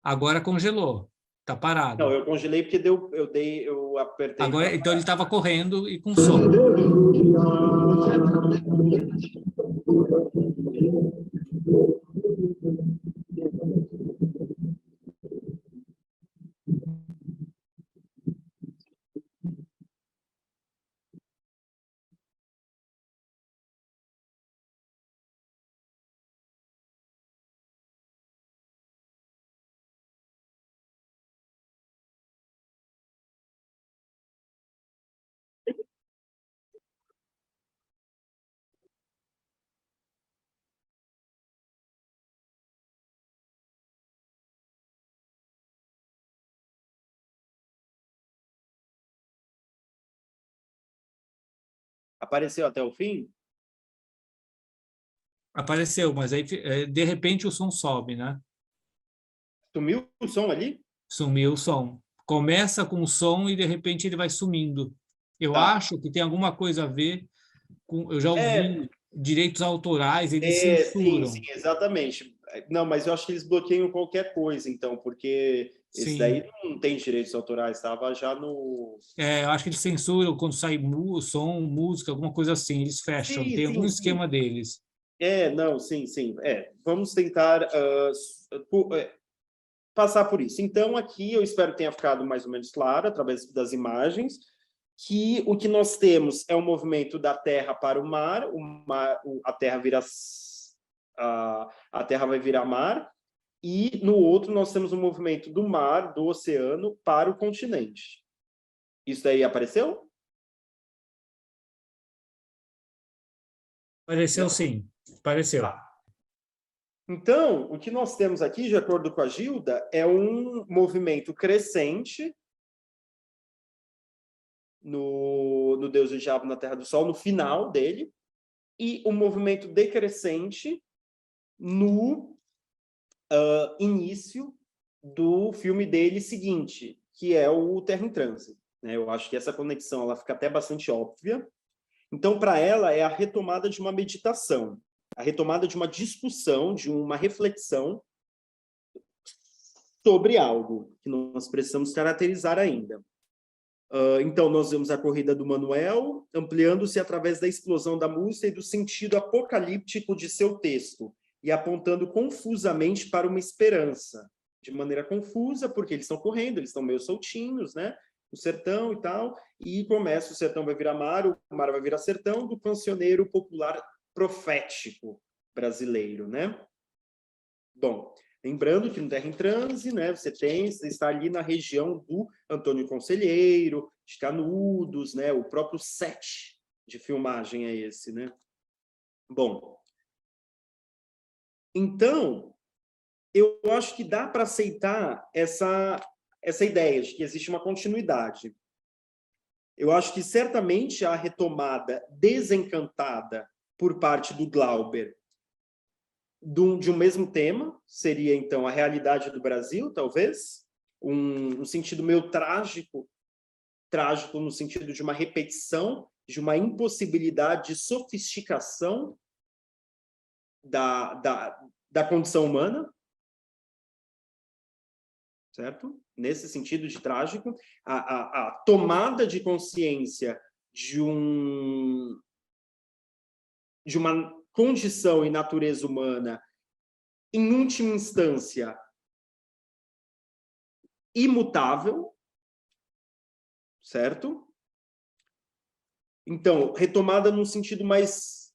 Agora congelou. Está parado. Não, eu congelei porque eu apertei. Agora, então ele estava correndo e com som. Apareceu até o fim? Apareceu, mas aí de repente o som sobe, né? Sumiu o som ali? Sumiu o som. Começa com o som e de repente ele vai sumindo. Eu Tá. acho que tem alguma coisa a ver com. Eu já ouvi direitos autorais, eles censuram. Sim, exatamente. Não, mas eu acho que eles bloqueiam qualquer coisa, então, porque esse Sim. daí não tem direitos autorais, estava já no. Eu acho que eles censuram quando sai som, música, alguma coisa assim, eles fecham. Sim, Tem sim, algum sim. esquema deles. Não, sim. Vamos tentar passar por isso. Então, aqui eu espero que tenha ficado mais ou menos claro, através das imagens, que o que nós temos é um movimento da Terra para o mar, a Terra a Terra vai virar mar, e no outro nós temos um movimento do mar, do oceano, para o continente. Isso daí apareceu? Pareceu sim, pareceu. Então, o que nós temos aqui, de acordo com a Gilda, é um movimento crescente no Deus e o Diabo na Terra do Sol, no final dele, e um movimento decrescente no início do filme dele seguinte, que é o Terra em Transe. Eu acho que essa conexão ela fica até bastante óbvia. Então, para ela, é a retomada de uma meditação, a retomada de uma discussão, de uma reflexão sobre algo que nós precisamos caracterizar ainda. Então, nós vemos a corrida do Manuel, ampliando-se através da explosão da música e do sentido apocalíptico de seu texto, e apontando confusamente para uma esperança, de maneira confusa, porque eles estão correndo, eles estão meio soltinhos, né? O sertão e tal, e começa, o sertão vai virar mar, o mar vai virar sertão, do cancioneiro popular profético brasileiro, né? Bom, lembrando que no Terra em Transe, né, você está ali na região do Antônio Conselheiro, de Canudos, né, o próprio set de filmagem é esse, né? Bom, então, eu acho que dá para aceitar essa ideia de que existe uma continuidade. Eu acho que certamente a retomada desencantada por parte do Glauber de um mesmo tema, seria então a realidade do Brasil, talvez, um sentido meio trágico no sentido de uma repetição, de uma impossibilidade de sofisticação da condição humana, certo? Nesse sentido de trágico, a tomada de consciência de uma condição e natureza humana, em última instância, imutável, certo? Então, retomada num sentido mais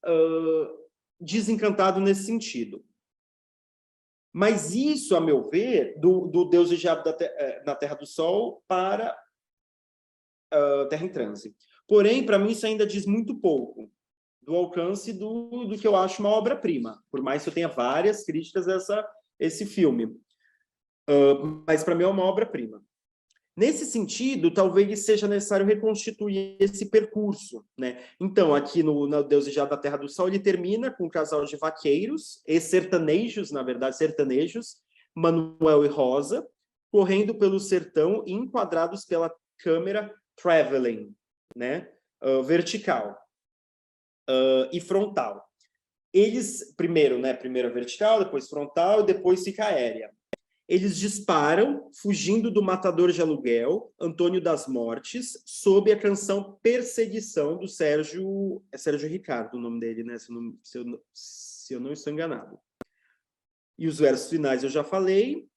desencantado nesse sentido. Mas isso, a meu ver, do Deus e Diabo na Terra do Sol para Terra em Transe. Porém, para mim, isso ainda diz muito pouco do alcance do que eu acho uma obra-prima, por mais que eu tenha várias críticas a esse filme. Mas, para mim, é uma obra-prima. Nesse sentido, talvez seja necessário reconstituir esse percurso, né? Então, aqui no Deus e Diabo da Terra do Sol, ele termina com um casal de vaqueiros e sertanejos, na verdade, sertanejos, Manuel e Rosa, correndo pelo sertão e enquadrados pela câmera traveling, né? Vertical e frontal. Eles, primeiro vertical, depois frontal e depois fica aérea. Eles disparam, fugindo do matador de aluguel, Antônio das Mortes, sob a canção Perseguição, do Sérgio Ricardo, o nome dele, né? Se eu não estou enganado. E os versos finais eu já falei.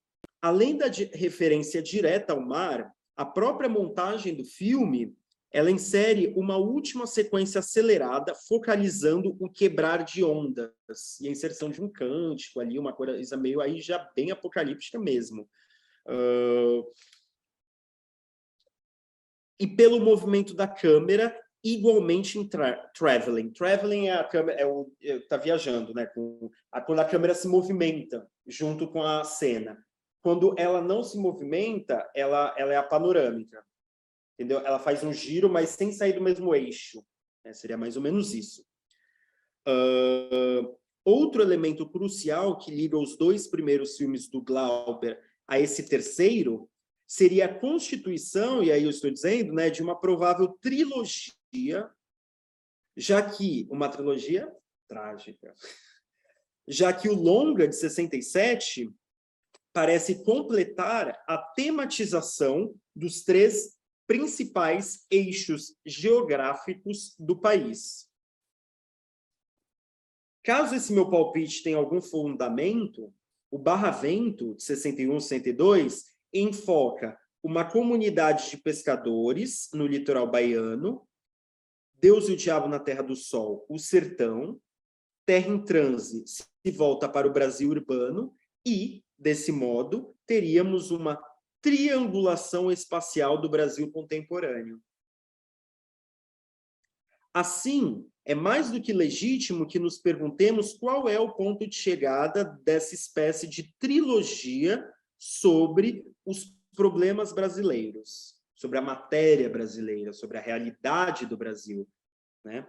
Além da referência direta ao mar, a própria montagem do filme, ela insere uma última sequência acelerada, focalizando o quebrar de ondas e a inserção de um cântico ali, uma coisa meio aí já bem apocalíptica mesmo. E pelo movimento da câmera, igualmente em traveling. Traveling é a câmera, tá viajando, né? Quando a câmera se movimenta junto com a cena. Quando ela não se movimenta, ela é a panorâmica. Entendeu? Ela faz um giro, mas sem sair do mesmo eixo. Né? Seria mais ou menos isso. Outro elemento crucial que liga os dois primeiros filmes do Glauber a esse terceiro seria a constituição, e aí eu estou dizendo, né, de uma provável trilogia, já que uma trilogia trágica, já que o longa de 67 parece completar a tematização dos três principais eixos geográficos do país. Caso esse meu palpite tenha algum fundamento, o Barravento, de 61 62, enfoca uma comunidade de pescadores no litoral baiano, Deus e o Diabo na Terra do Sol, o sertão, Terra em Transe se volta para o Brasil urbano e, desse modo, teríamos uma triangulação espacial do Brasil contemporâneo. Assim, é mais do que legítimo que nos perguntemos qual é o ponto de chegada dessa espécie de trilogia sobre os problemas brasileiros, sobre a matéria brasileira, sobre a realidade do Brasil, né?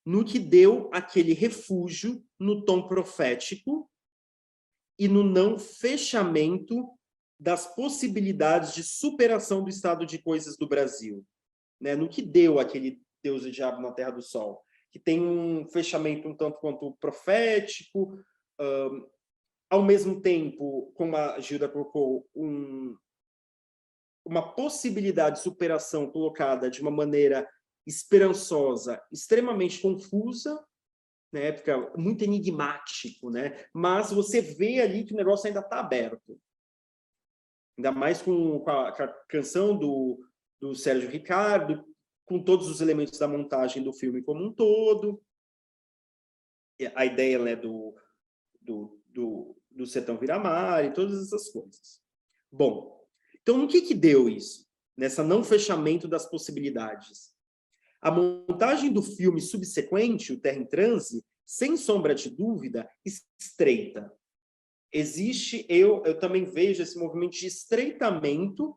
No que deu aquele refúgio no tom profético e no não fechamento das possibilidades de superação do estado de coisas do Brasil, né? No que deu aquele Deus e Diabo na Terra do Sol, que tem um fechamento um tanto quanto profético, ao mesmo tempo, como a Gilda colocou, uma possibilidade de superação colocada de uma maneira esperançosa, extremamente confusa, né? Fica muito enigmático, né? Mas você vê ali que o negócio ainda está aberto. Ainda mais com a canção do Sérgio Ricardo, com todos os elementos da montagem do filme como um todo, a ideia, né, do sertão virar-mar e todas essas coisas. Bom, então no que deu isso? Nessa não fechamento das possibilidades. A montagem do filme subsequente, o Terra em Transe, sem sombra de dúvida, estreita. Existe, eu também vejo esse movimento de estreitamento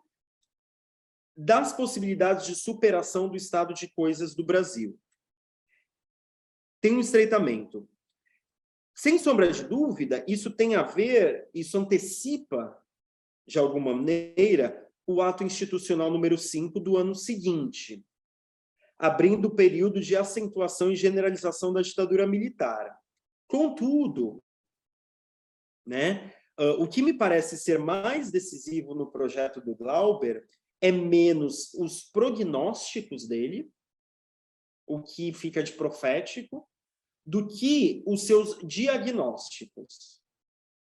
das possibilidades de superação do estado de coisas do Brasil. Tem um estreitamento. Sem sombra de dúvida, isso tem a ver, isso antecipa, de alguma maneira, o ato institucional número 5 do ano seguinte, abrindo o período de acentuação e generalização da ditadura militar. Contudo, né, o que me parece ser mais decisivo no projeto do Glauber é menos os prognósticos dele, o que fica de profético, do que os seus diagnósticos,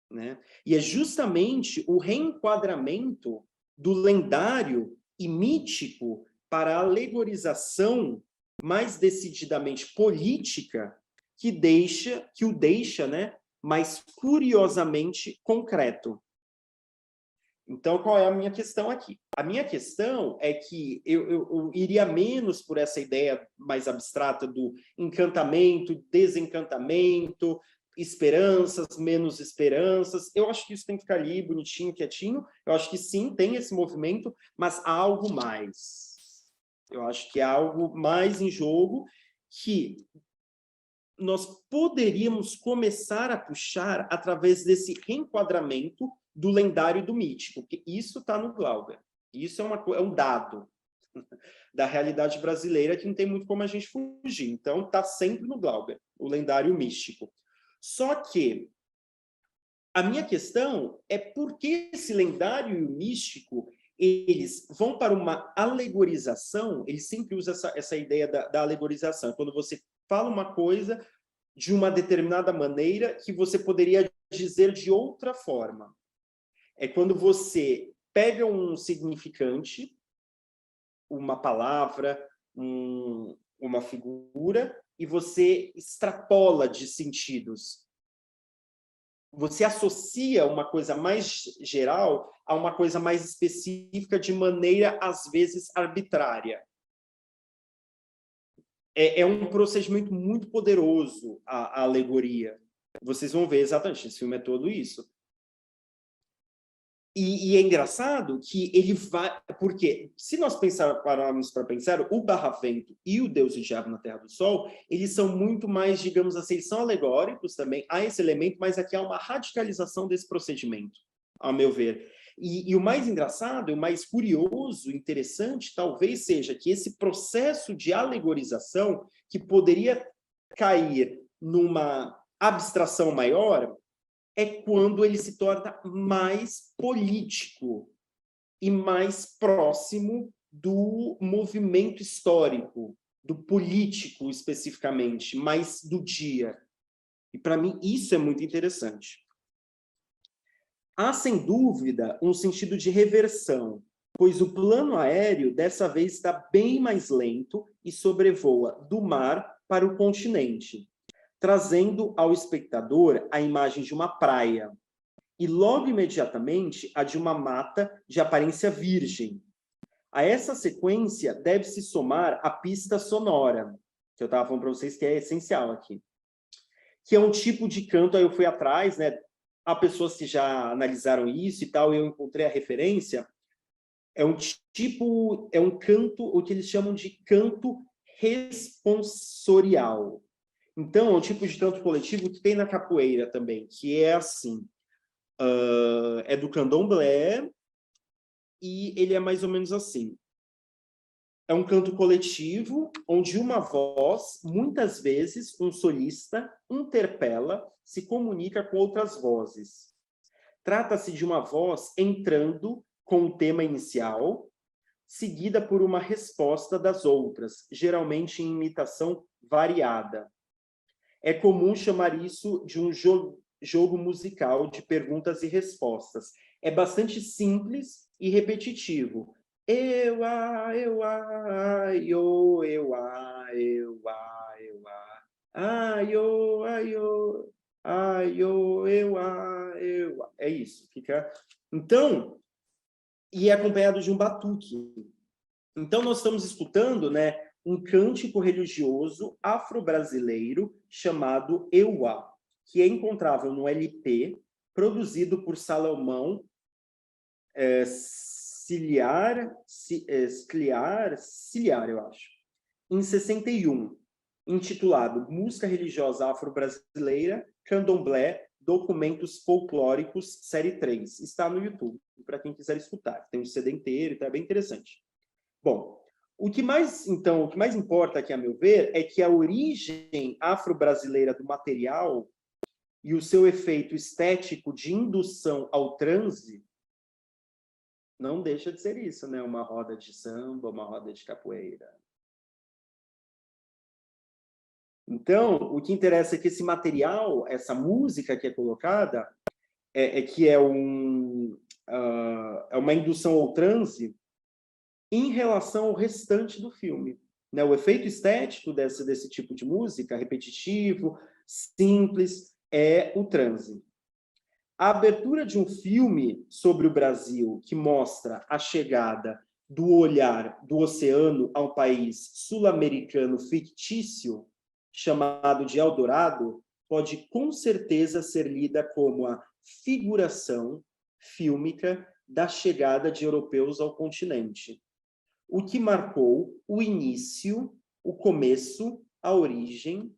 né? E é justamente o reenquadramento do lendário e mítico para a alegorização mais decididamente política que o deixa, né, mais curiosamente concreto. Então, qual é a minha questão aqui? A minha questão é que eu iria menos por essa ideia mais abstrata do encantamento, desencantamento, esperanças, menos esperanças. Eu acho que isso tem que ficar ali, bonitinho, quietinho. Eu acho que sim, tem esse movimento, mas há algo mais. Eu acho que há algo mais em jogo que nós poderíamos começar a puxar através desse reenquadramento do lendário e do mítico, porque isso está no Glauber. Isso é um dado da realidade brasileira que não tem muito como a gente fugir. Então, está sempre no Glauber, o lendário místico. Só que a minha questão é por que esse lendário e o místico eles vão para uma alegorização, ele sempre usa essa ideia da alegorização. Quando você fala uma coisa de uma determinada maneira que você poderia dizer de outra forma. É quando você pega um significante, uma palavra, uma figura, e você extrapola de sentidos. Você associa uma coisa mais geral a uma coisa mais específica de maneira, às vezes, arbitrária. É um procedimento muito poderoso, a alegoria. Vocês vão ver exatamente, esse filme é todo isso. E é engraçado que ele vai... Porque, se nós pararmos para pensar, o Barravento e o Deus e o Diabo na Terra do Sol, eles são muito mais, digamos assim, eles são alegóricos também, há esse elemento, mas aqui há uma radicalização desse procedimento, ao meu ver. E o mais engraçado, o mais curioso, interessante, talvez seja que esse processo de alegorização, que poderia cair numa abstração maior, é quando ele se torna mais político e mais próximo do movimento histórico, do político especificamente, mais do dia. E, para mim, isso é muito interessante. Há, sem dúvida, um sentido de reversão, pois o plano aéreo, dessa vez, está bem mais lento e sobrevoa do mar para o continente, trazendo ao espectador a imagem de uma praia, e logo imediatamente a de uma mata de aparência virgem. A essa sequência deve-se somar a pista sonora, que eu estava falando para vocês que é essencial aqui, que é um tipo de canto, aí eu fui atrás, né? Há pessoas que já analisaram isso e tal, e eu encontrei a referência, é um canto, o que eles chamam de canto responsorial. Então, é um tipo de canto coletivo que tem na capoeira também, que é assim, é do candomblé, e ele é mais ou menos assim. É um canto coletivo, onde uma voz, muitas vezes um solista, interpela, se comunica com outras vozes. Trata-se de uma voz entrando com o tema inicial, seguida por uma resposta das outras, geralmente em imitação variada. É comum chamar isso de um jogo musical de perguntas e respostas. É bastante simples e repetitivo. Eu, a, eu, a, eu, a, eu, a, eu, a. Ai, eu, ai, eu, ai, eu, a, eu, a. É isso, fica... Então, e é acompanhado de um batuque. Então, nós estamos escutando, né, um cântico religioso afro-brasileiro chamado Euá, que é encontrável no LP, produzido por Salomão Ciliar, eu acho, em 61, intitulado Música Religiosa Afro-Brasileira, Candomblé, Documentos Folclóricos, série 3. Está no YouTube, para quem quiser escutar. Tem um CD inteiro, então é bem interessante. Bom, o que mais importa aqui, a meu ver, é que a origem afro-brasileira do material e o seu efeito estético de indução ao transe não deixa de ser isso, né? Uma roda de samba, uma roda de capoeira. Então, o que interessa é que esse material, essa música que é colocada, é uma indução ao transe em relação ao restante do filme. Né? O efeito estético desse tipo de música, repetitivo, simples, é o transe. A abertura de um filme sobre o Brasil que mostra a chegada do olhar do oceano a um país sul-americano fictício, chamado de Eldorado, pode com certeza ser lida como a figuração fílmica da chegada de europeus ao continente, o que marcou o início, o começo, a origem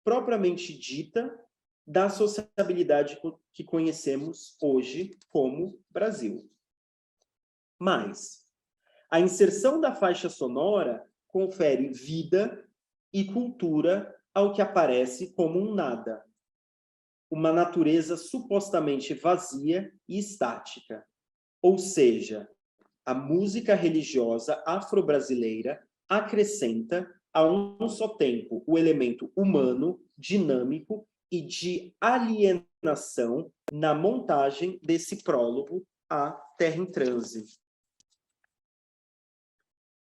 propriamente dita da sociabilidade que conhecemos hoje como Brasil. Mas a inserção da faixa sonora confere vida e cultura ao que aparece como um nada, uma natureza supostamente vazia e estática. Ou seja, a música religiosa afro-brasileira acrescenta a um só tempo o elemento humano, dinâmico e de alienação na montagem desse prólogo à Terra em Transe.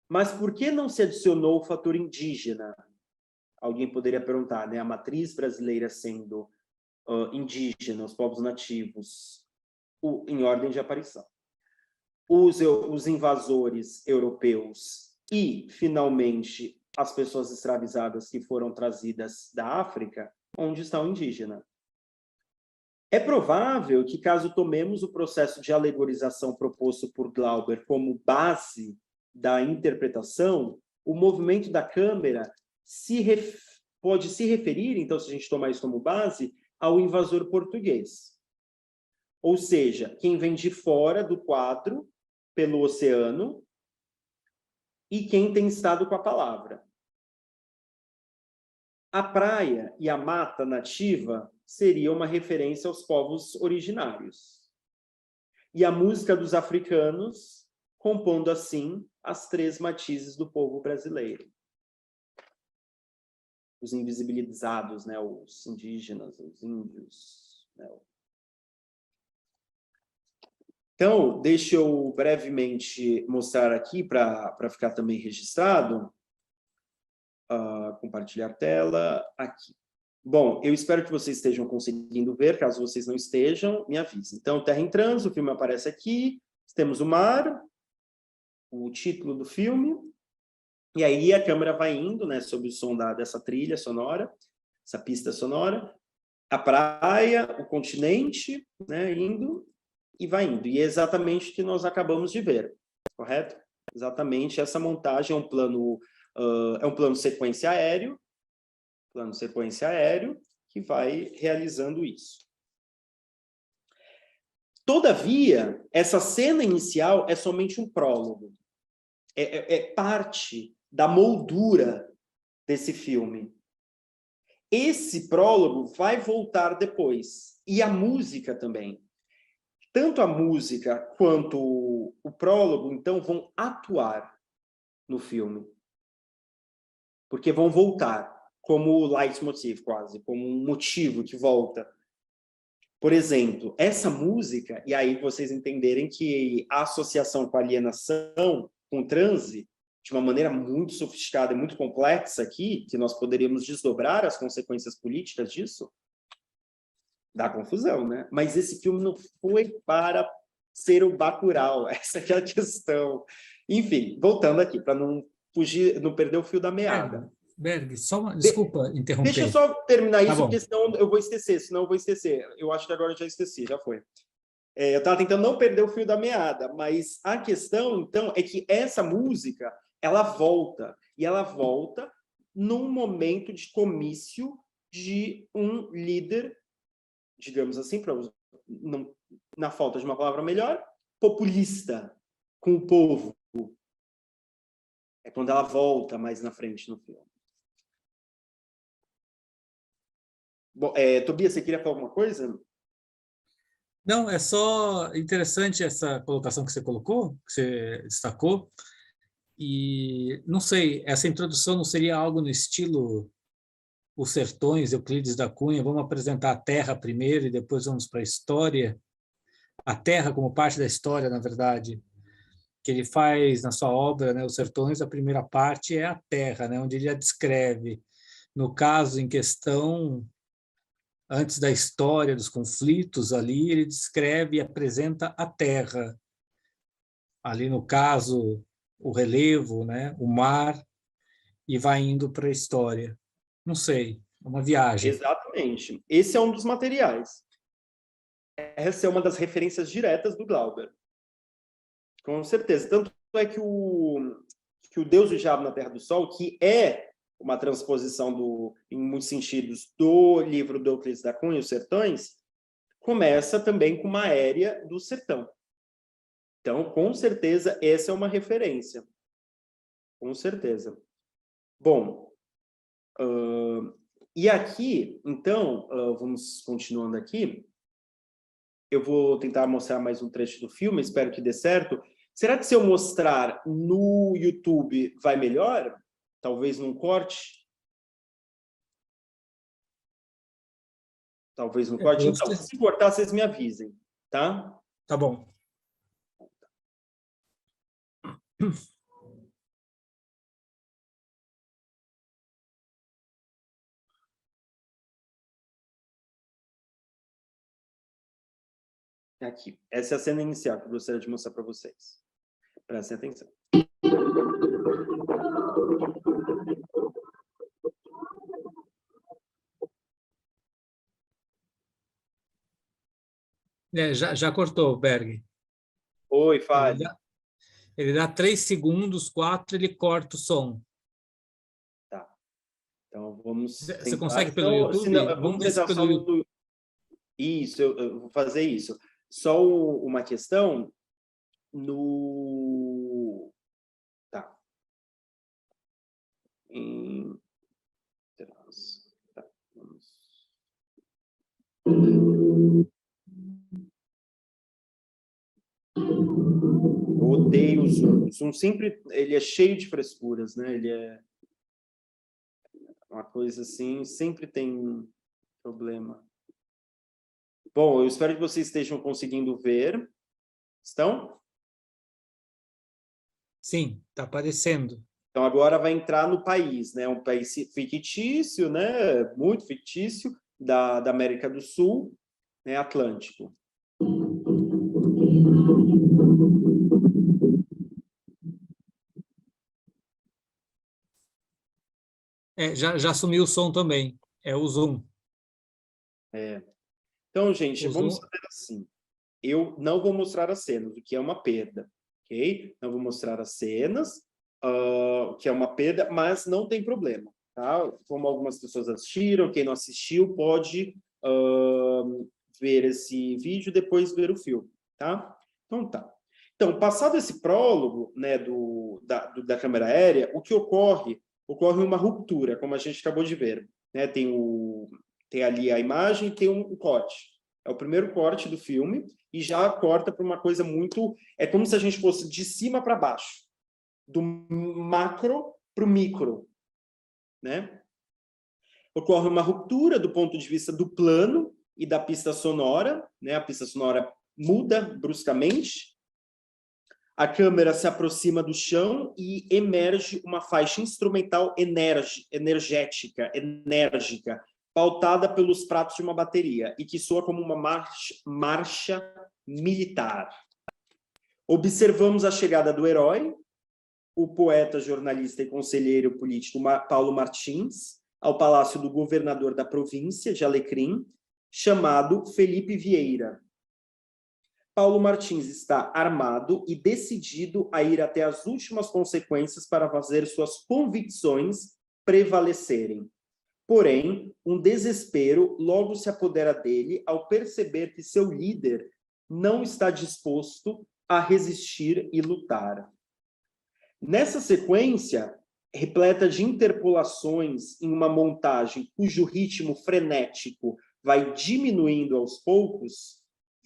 Mas por que não se adicionou o fator indígena? Alguém poderia perguntar, né? A matriz brasileira sendo indígena, os povos nativos, em ordem de aparição. Os invasores europeus e, finalmente, as pessoas escravizadas que foram trazidas da África, onde está o indígena. É provável que, caso tomemos o processo de alegorização proposto por Glauber como base da interpretação, o movimento da câmera pode se referir, então, se a gente tomar isso como base, ao invasor português. Ou seja, quem vem de fora do quadro, pelo oceano, e quem tem estado com a palavra. A praia e a mata nativa seria uma referência aos povos originários. E a música dos africanos, compondo assim as três matizes do povo brasileiro. Os invisibilizados, né? Os indígenas, os índios. Né? Então, deixa eu brevemente mostrar aqui, para ficar também registrado. Compartilhar tela aqui. Bom, eu espero que vocês estejam conseguindo ver. Caso vocês não estejam, me avisem. Então, Terra em Transe, o filme aparece aqui. Temos o mar, o título do filme. E aí a câmera vai indo, né, sob o som dessa trilha sonora, essa pista sonora. A praia, o continente, né, indo e vai indo. E é exatamente o que nós acabamos de ver, correto? Exatamente essa montagem é um plano sequência aéreo, que vai realizando isso. Todavia, essa cena inicial é somente um prólogo. É parte da moldura desse filme. Esse prólogo vai voltar depois. E a música também. Tanto a música quanto o prólogo, então, vão atuar no filme. Porque vão voltar como leitmotiv, quase, como um motivo que volta. Por exemplo, essa música, e aí vocês entenderem que a associação com a alienação, com transe, de uma maneira muito sofisticada e muito complexa aqui, que nós poderíamos desdobrar as consequências políticas disso, dá confusão, né? Mas esse filme não foi para ser o Bacurau, essa que é a questão. Enfim, voltando aqui, para não fugir, não perder o fio da meada. Berg, só uma... Desculpa interromper. Deixa eu só terminar isso, porque senão eu vou esquecer, Eu acho que agora eu já esqueci, já foi. eu estava tentando não perder o fio da meada, mas a questão, então, é que essa música, ela volta, e ela volta num momento de comício de um líder, digamos assim, na falta de uma palavra melhor, populista com o povo. É quando ela volta mais na frente no filme. Bom, Tobias, você queria falar alguma coisa? Não, é só interessante essa colocação que você colocou, que você destacou. E não sei, essa introdução não seria algo no estilo Os Sertões, Euclides da Cunha? Vamos apresentar a Terra primeiro e depois vamos para a história. A Terra como parte da história, na verdade, que ele faz na sua obra, né, Os Sertões. A primeira parte é a Terra, né, onde ele a descreve. No caso em questão, antes da história dos conflitos ali, ele descreve e apresenta a Terra. Ali, no caso, o relevo, né, o mar, e vai indo para a história. Não sei, é uma viagem. Exatamente. Esse é um dos materiais. Essa é uma das referências diretas do Glauber. Com certeza. Tanto é que o Deus e o Diabo na Terra do Sol, que é uma transposição, em muitos sentidos, do livro do Euclides da Cunha, Os Sertões, começa também com uma aérea do sertão. Então, com certeza, essa é uma referência. Com certeza. Bom, e aqui, então, vamos continuando aqui. Eu vou tentar mostrar mais um trecho do filme, espero que dê certo. Será que se eu mostrar no YouTube vai melhor? Talvez num corte? Talvez num corte? Então, se cortar, vocês me avisem, tá? Tá bom. Aqui. Essa é a cena inicial que eu gostaria de mostrar para vocês. Prestem atenção. Já cortou, Berg. Oi, fale. Ele dá 3 segundos, 4, ele corta o som. Tá. Então, vamos Você tentar. consegue pelo YouTube? Vamos tentar só no... Isso, eu vou fazer isso. Só uma questão no... Tá. Tá. Vamos... Eu odeio o Zoom. O Zoom sempre, ele é cheio de frescuras, né? Ele é uma coisa assim, sempre tem problema. Bom, eu espero que vocês estejam conseguindo ver. Estão? Sim, está aparecendo. Então, agora vai entrar no país, né? Um país fictício, né? Muito fictício, da América do Sul, né? Atlântico. Já sumiu o som também. É o Zoom. Então, gente, vamos fazer assim. Eu não vou mostrar as cenas, o que é uma perda, ok? Não vou mostrar as cenas, o que é uma perda, mas não tem problema, tá? Como algumas pessoas assistiram, quem não assistiu pode ver esse vídeo e depois ver o filme, tá? Então, tá. Então, passado esse prólogo, né, da câmera aérea, o que ocorre uma ruptura, como a gente acabou de ver, né? Tem ali a imagem e tem um corte. É o primeiro corte do filme e já corta para uma coisa muito... É como se a gente fosse de cima para baixo, do macro para o micro, né? Ocorre uma ruptura do ponto de vista do plano e da pista sonora, né? A pista sonora muda bruscamente, a câmera se aproxima do chão e emerge uma faixa instrumental enérgica, pautada pelos pratos de uma bateria e que soa como uma marcha militar. Observamos a chegada do herói, o poeta, jornalista e conselheiro político Paulo Martins, ao palácio do governador da província de Alecrim, chamado Felipe Vieira. Paulo Martins está armado e decidido a ir até as últimas consequências para fazer suas convicções prevalecerem. Porém, um desespero logo se apodera dele ao perceber que seu líder não está disposto a resistir e lutar. Nessa sequência, repleta de interpolações em uma montagem cujo ritmo frenético vai diminuindo aos poucos,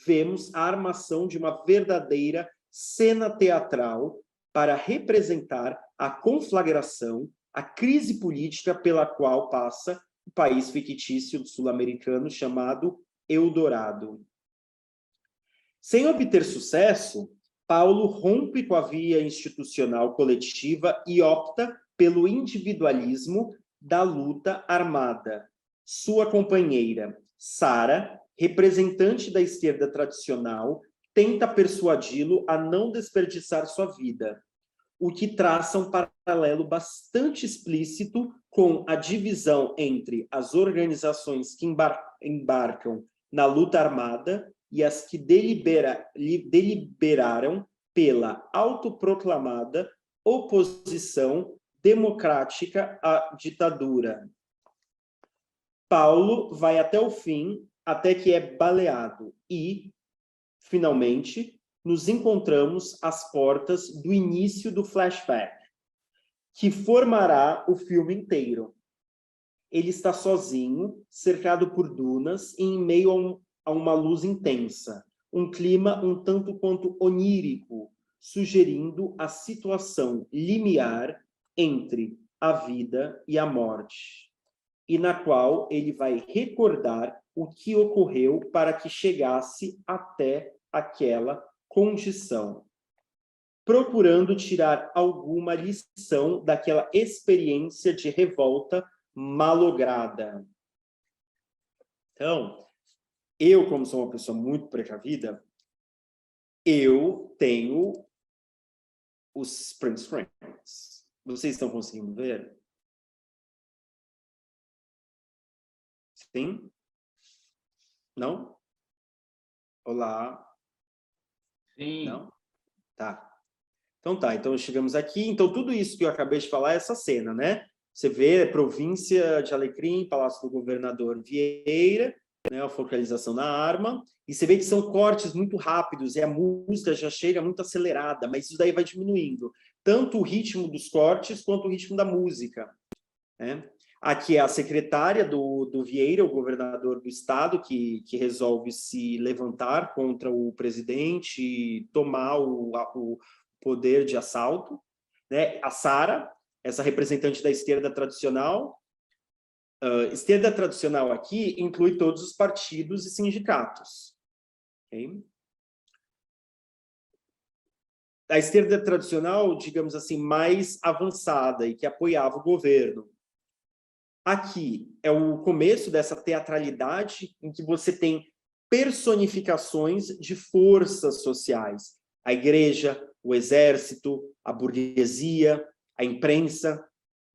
vemos a armação de uma verdadeira cena teatral para representar a conflagração, a crise política pela qual passa o país fictício sul-americano chamado Eldorado. Sem obter sucesso, Paulo rompe com a via institucional coletiva e opta pelo individualismo da luta armada. Sua companheira, Sara, representante da esquerda tradicional, tenta persuadi-lo a não desperdiçar sua vida, o que traça um paralelo bastante explícito com a divisão entre as organizações que embarcam na luta armada e as que deliberaram pela autoproclamada oposição democrática à ditadura. Paulo vai até o fim, até que é baleado e, finalmente, nos encontramos às portas do início do flashback, que formará o filme inteiro. Ele está sozinho, cercado por dunas, e em meio a uma luz intensa, um clima um tanto quanto onírico, sugerindo a situação limiar entre a vida e a morte, e na qual ele vai recordar o que ocorreu para que chegasse até aquela condição, procurando tirar alguma lição daquela experiência de revolta malograda. Então, eu, como sou uma pessoa muito precavida, eu tenho os print screens. Vocês estão conseguindo ver? Sim? Não? Olá? Sim. Não? Tá. Então tá, então chegamos aqui. Então tudo isso que eu acabei de falar é essa cena, né? Você vê província de Alecrim, Palácio do Governador Vieira, né, a focalização na arma, e você vê que são cortes muito rápidos, e a música já chega muito acelerada, mas isso daí vai diminuindo, tanto o ritmo dos cortes quanto o ritmo da música, né? Aqui é a secretária do Vieira, o governador do estado, que resolve se levantar contra o presidente e tomar o poder de assalto, né? A Sara, essa representante da esquerda tradicional. Esquerda tradicional aqui inclui todos os partidos e sindicatos. Okay? A esquerda tradicional, digamos assim, mais avançada e que apoiava o governo. Aqui é o começo dessa teatralidade em que você tem personificações de forças sociais. A igreja, o exército, a burguesia, a imprensa.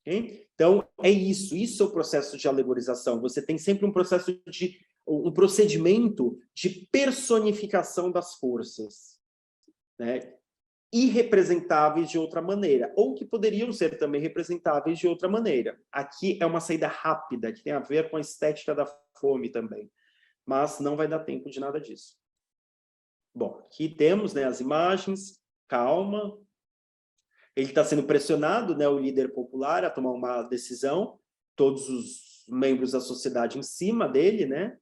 Okay? Então, é isso é o processo de alegorização. Você tem sempre um procedimento de personificação das forças, né? Irrepresentáveis de outra maneira, ou que poderiam ser também representáveis de outra maneira. Aqui é uma saída rápida, que tem a ver com a estética da fome também, mas não vai dar tempo de nada disso. Bom, aqui temos, né, as imagens, calma. Ele está sendo pressionado, né, o líder popular, a tomar uma decisão, todos os membros da sociedade em cima dele, né?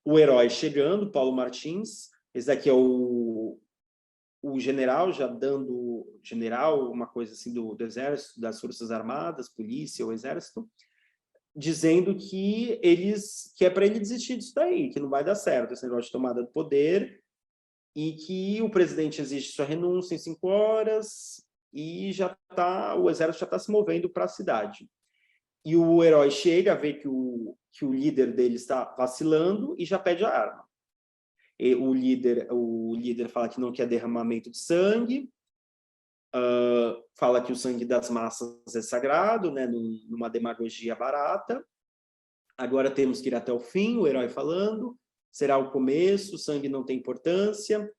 O herói chegando, Paulo Martins, esse daqui é o general, já dando general, uma coisa assim do exército, das forças armadas, polícia, o exército, dizendo que é para ele desistir disso daí, que não vai dar certo esse negócio de tomada do poder, e que o presidente exige sua renúncia em 5 horas, e o exército já está se movendo para a cidade. E o herói chega, vê que o líder dele está vacilando e já pede a arma. E o líder fala que não quer derramamento de sangue, fala que o sangue das massas é sagrado, né, numa demagogia barata. Agora temos que ir até o fim, o herói falando. será o começo, o sangue não tem importância.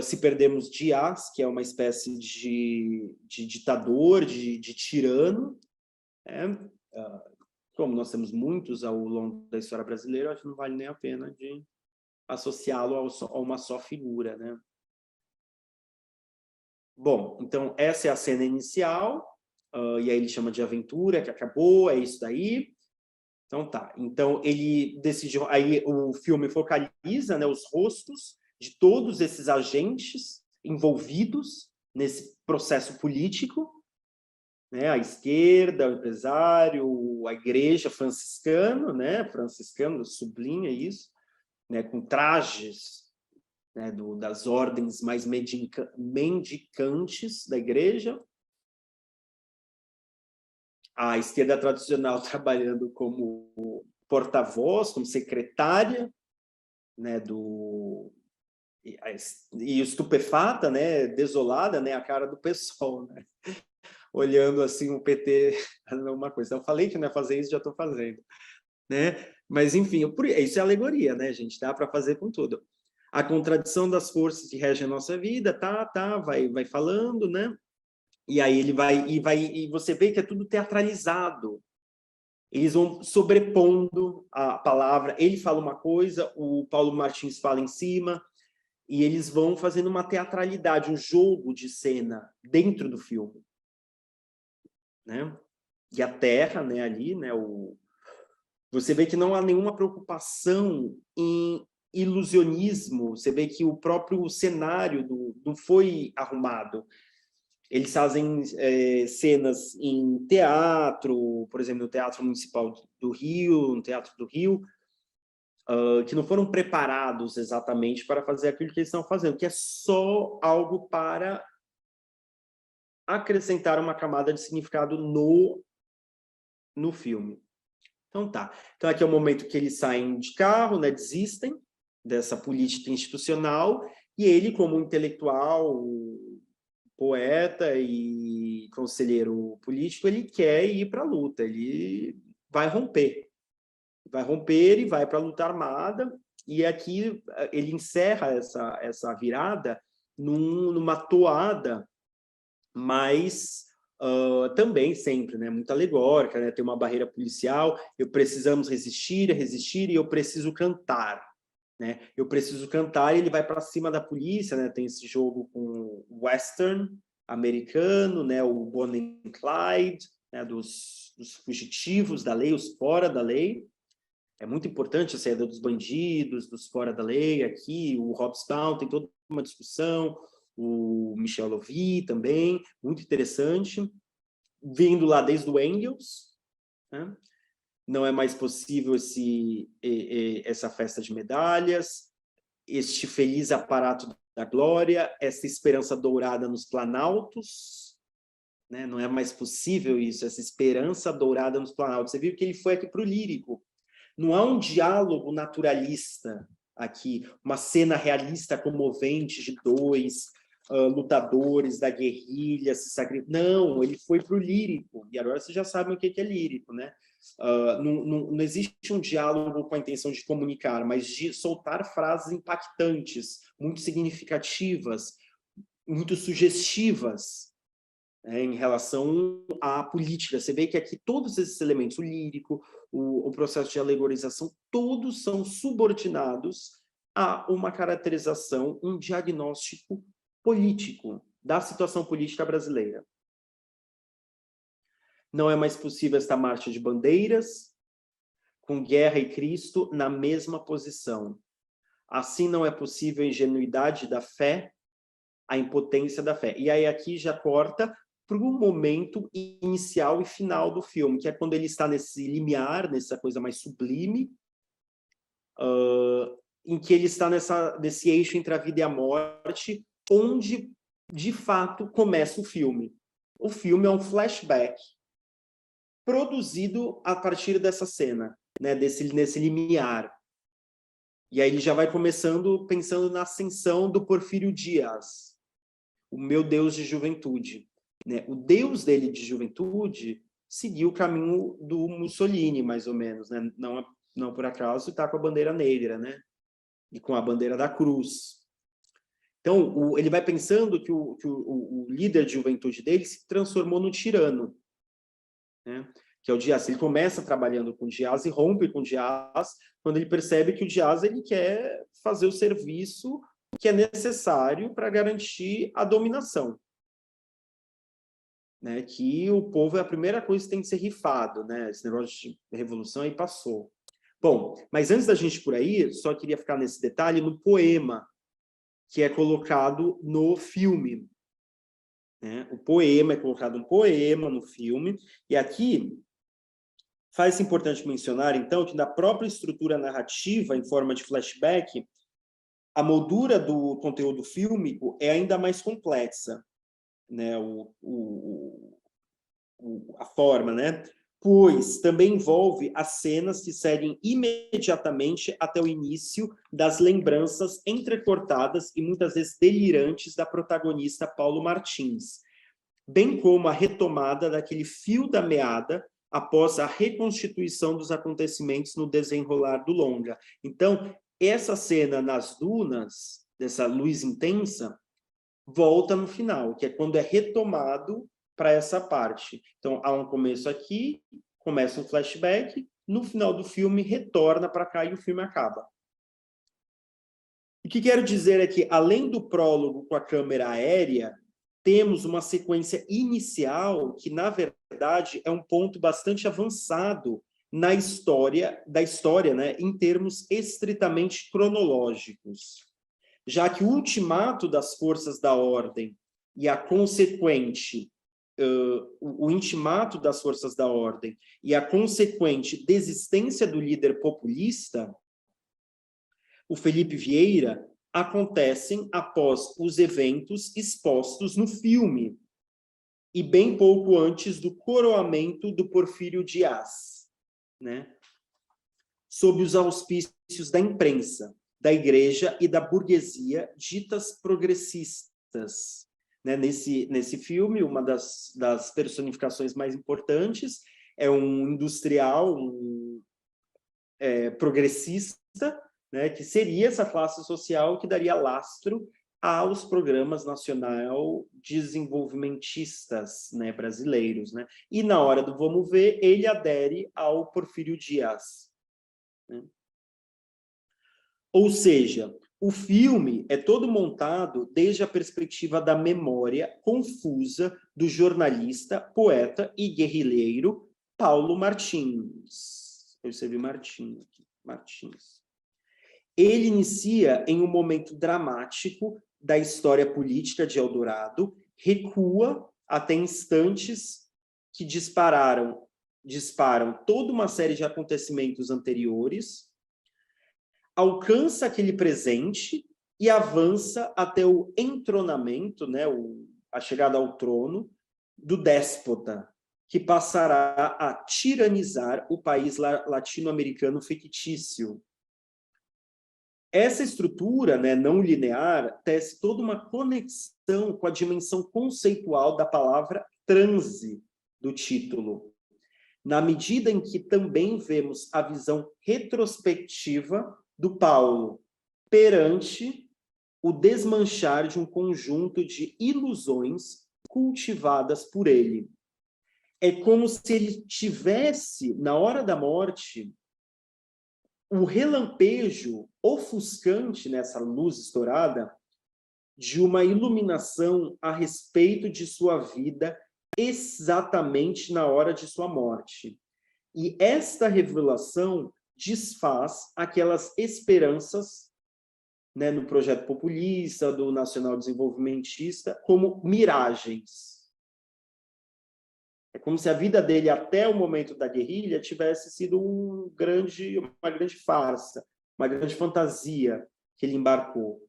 Se perdermos Dias, que é uma espécie de ditador, de tirano, né? Como nós temos muitos ao longo da história brasileira, acho que não vale nem a pena de associá-lo a uma só figura, né? Bom, então essa é a cena inicial, e aí ele chama de aventura, que acabou, é isso daí. Então tá, então ele decidiu, aí o filme focaliza, né, os rostos de todos esses agentes envolvidos nesse processo político, né, a esquerda, o empresário, a igreja franciscana, né, franciscano sublinha isso, né, com trajes, né, das ordens mais mendicantes da igreja, a esquerda tradicional trabalhando como porta-voz, como secretária, né, e estupefata, né, desolada, né, a cara do PSOL, né, olhando assim o PT, uma coisa. Eu falei que não ia fazer isso, já estou fazendo, né? Mas enfim, isso é alegoria, né, gente? Dá para fazer com tudo. A contradição das forças que regem a nossa vida, vai falando, né? E aí ele e você vê que é tudo teatralizado. Eles vão sobrepondo a palavra. Ele fala uma coisa, o Paulo Martins fala em cima, e eles vão fazendo uma teatralidade, um jogo de cena dentro do filme, né? E a terra, né, ali, né, você vê que não há nenhuma preocupação em ilusionismo, você vê que o próprio cenário não foi arrumado. Eles fazem cenas em teatro, por exemplo, no Teatro Municipal do Rio, no Teatro do Rio, que não foram preparados exatamente para fazer aquilo que eles estão fazendo, que é só algo para acrescentar uma camada de significado no filme. Então tá. Então aqui é o momento que eles saem de carro, né, desistem dessa política institucional, e ele, como intelectual, poeta e conselheiro político, ele quer ir para a luta, ele vai romper e vai para a luta armada, e aqui ele encerra essa virada numa toada, mas também sempre, né, muito alegórica, né, tem uma barreira policial, precisamos resistir, e eu preciso cantar, né, eu preciso cantar, e ele vai para cima da polícia, né, tem esse jogo com o western americano, né, o Bonnie and Clyde, né, dos fugitivos da lei, os fora da lei. É muito importante a saída dos bandidos, dos fora da lei, aqui, o Hobsbawm tem toda uma discussão, o Michel Louvi também, muito interessante, vindo lá desde o Engels, né? Não é mais possível essa festa de medalhas, este feliz aparato da glória, essa esperança dourada nos planaltos, né? Não é mais possível isso, essa esperança dourada nos planaltos. Você viu que ele foi aqui para o lírico. Não há um diálogo naturalista aqui, uma cena realista comovente de dois lutadores da guerrilha se sacrificando. Não, ele foi para o lírico. E agora vocês já sabem o que é lírico, né? Não existe um diálogo com a intenção de comunicar, mas de soltar frases impactantes, muito significativas, muito sugestivas, em relação à política. Você vê que aqui todos esses elementos, o lírico, o processo de alegorização, todos são subordinados a uma caracterização, um diagnóstico político da situação política brasileira. Não é mais possível esta marcha de bandeiras, com guerra e Cristo na mesma posição. Assim não é possível a ingenuidade da fé, a impotência da fé. E aí aqui já corta para o momento inicial e final do filme, que é quando ele está nesse limiar, nessa coisa mais sublime, em que ele está nesse eixo entre a vida e a morte, onde, de fato, começa o filme. O filme é um flashback produzido a partir dessa cena, né, nesse limiar. E aí ele já vai começando pensando na ascensão do Porfírio Dias, o meu Deus de juventude, né? O Deus dele de juventude seguiu o caminho do Mussolini, mais ou menos, né? não por acaso, está com a bandeira negra, né? E com a bandeira da cruz. Então, ele vai pensando que o líder de juventude dele se transformou no tirano, né? Que é o Dias. Ele começa trabalhando com o Dias e rompe com o Dias quando ele percebe que o Dias ele quer fazer o serviço que é necessário para garantir a dominação. Né? Que o povo é a primeira coisa que tem que ser rifado, né? Esse negócio de revolução aí passou. Bom, mas antes da gente ir por aí, só queria ficar nesse detalhe no poema que é colocado no filme. Né? O poema é colocado um poema no filme, e aqui faz-se importante mencionar, então, que na própria estrutura narrativa, em forma de flashback, a moldura do conteúdo fílmico é ainda mais complexa, né? A forma, né? Pois também envolve as cenas que seguem imediatamente até o início das lembranças entrecortadas e muitas vezes delirantes da protagonista Paulo Martins, bem como a retomada daquele fio da meada após a reconstituição dos acontecimentos no desenrolar do longa. Então, essa cena nas dunas, dessa luz intensa, volta no final, que é quando é retomado para essa parte. Então, há um começo aqui, começa um flashback, no final do filme retorna para cá e o filme acaba. O que quero dizer é que, além do prólogo com a câmera aérea, temos uma sequência inicial que, na verdade, é um ponto bastante avançado na história, né, em termos estritamente cronológicos, já que o ultimato das forças da ordem e a consequente o intimato das forças da ordem e a consequente desistência do líder populista, o Felipe Vieira, acontecem após os eventos expostos no filme e bem pouco antes do coroamento do Porfírio Dias, né? Sob os auspícios da imprensa, da igreja e da burguesia ditas progressistas. Né? Nesse filme, uma das personificações mais importantes é um industrial, progressista, né? Que seria essa classe social que daria lastro aos programas nacional desenvolvimentistas, né, brasileiros. Né? E na hora do vamos ver, ele adere ao Porfírio Dias. Né? Ou seja, o filme é todo montado desde a perspectiva da memória confusa do jornalista, poeta e guerrilheiro Paulo Martins. Eu escrevi Martins aqui. Martins. Ele inicia em um momento dramático da história política de Eldorado, recua até instantes que disparam toda uma série de acontecimentos anteriores, alcança aquele presente e avança até o entronamento, né, a chegada ao trono do déspota, que passará a tiranizar o país latino-americano fictício. Essa estrutura, né, não linear tece toda uma conexão com a dimensão conceitual da palavra transe do título, na medida em que também vemos a visão retrospectiva do Paulo perante o desmanchar de um conjunto de ilusões cultivadas por ele. É como se ele tivesse, na hora da morte, o relampejo ofuscante nessa luz estourada de uma iluminação a respeito de sua vida exatamente na hora de sua morte. E esta revelação desfaz aquelas esperanças, né, no projeto populista, do nacional desenvolvimentista, como miragens. É como se a vida dele até o momento da guerrilha tivesse sido uma grande farsa, uma grande fantasia que ele embarcou.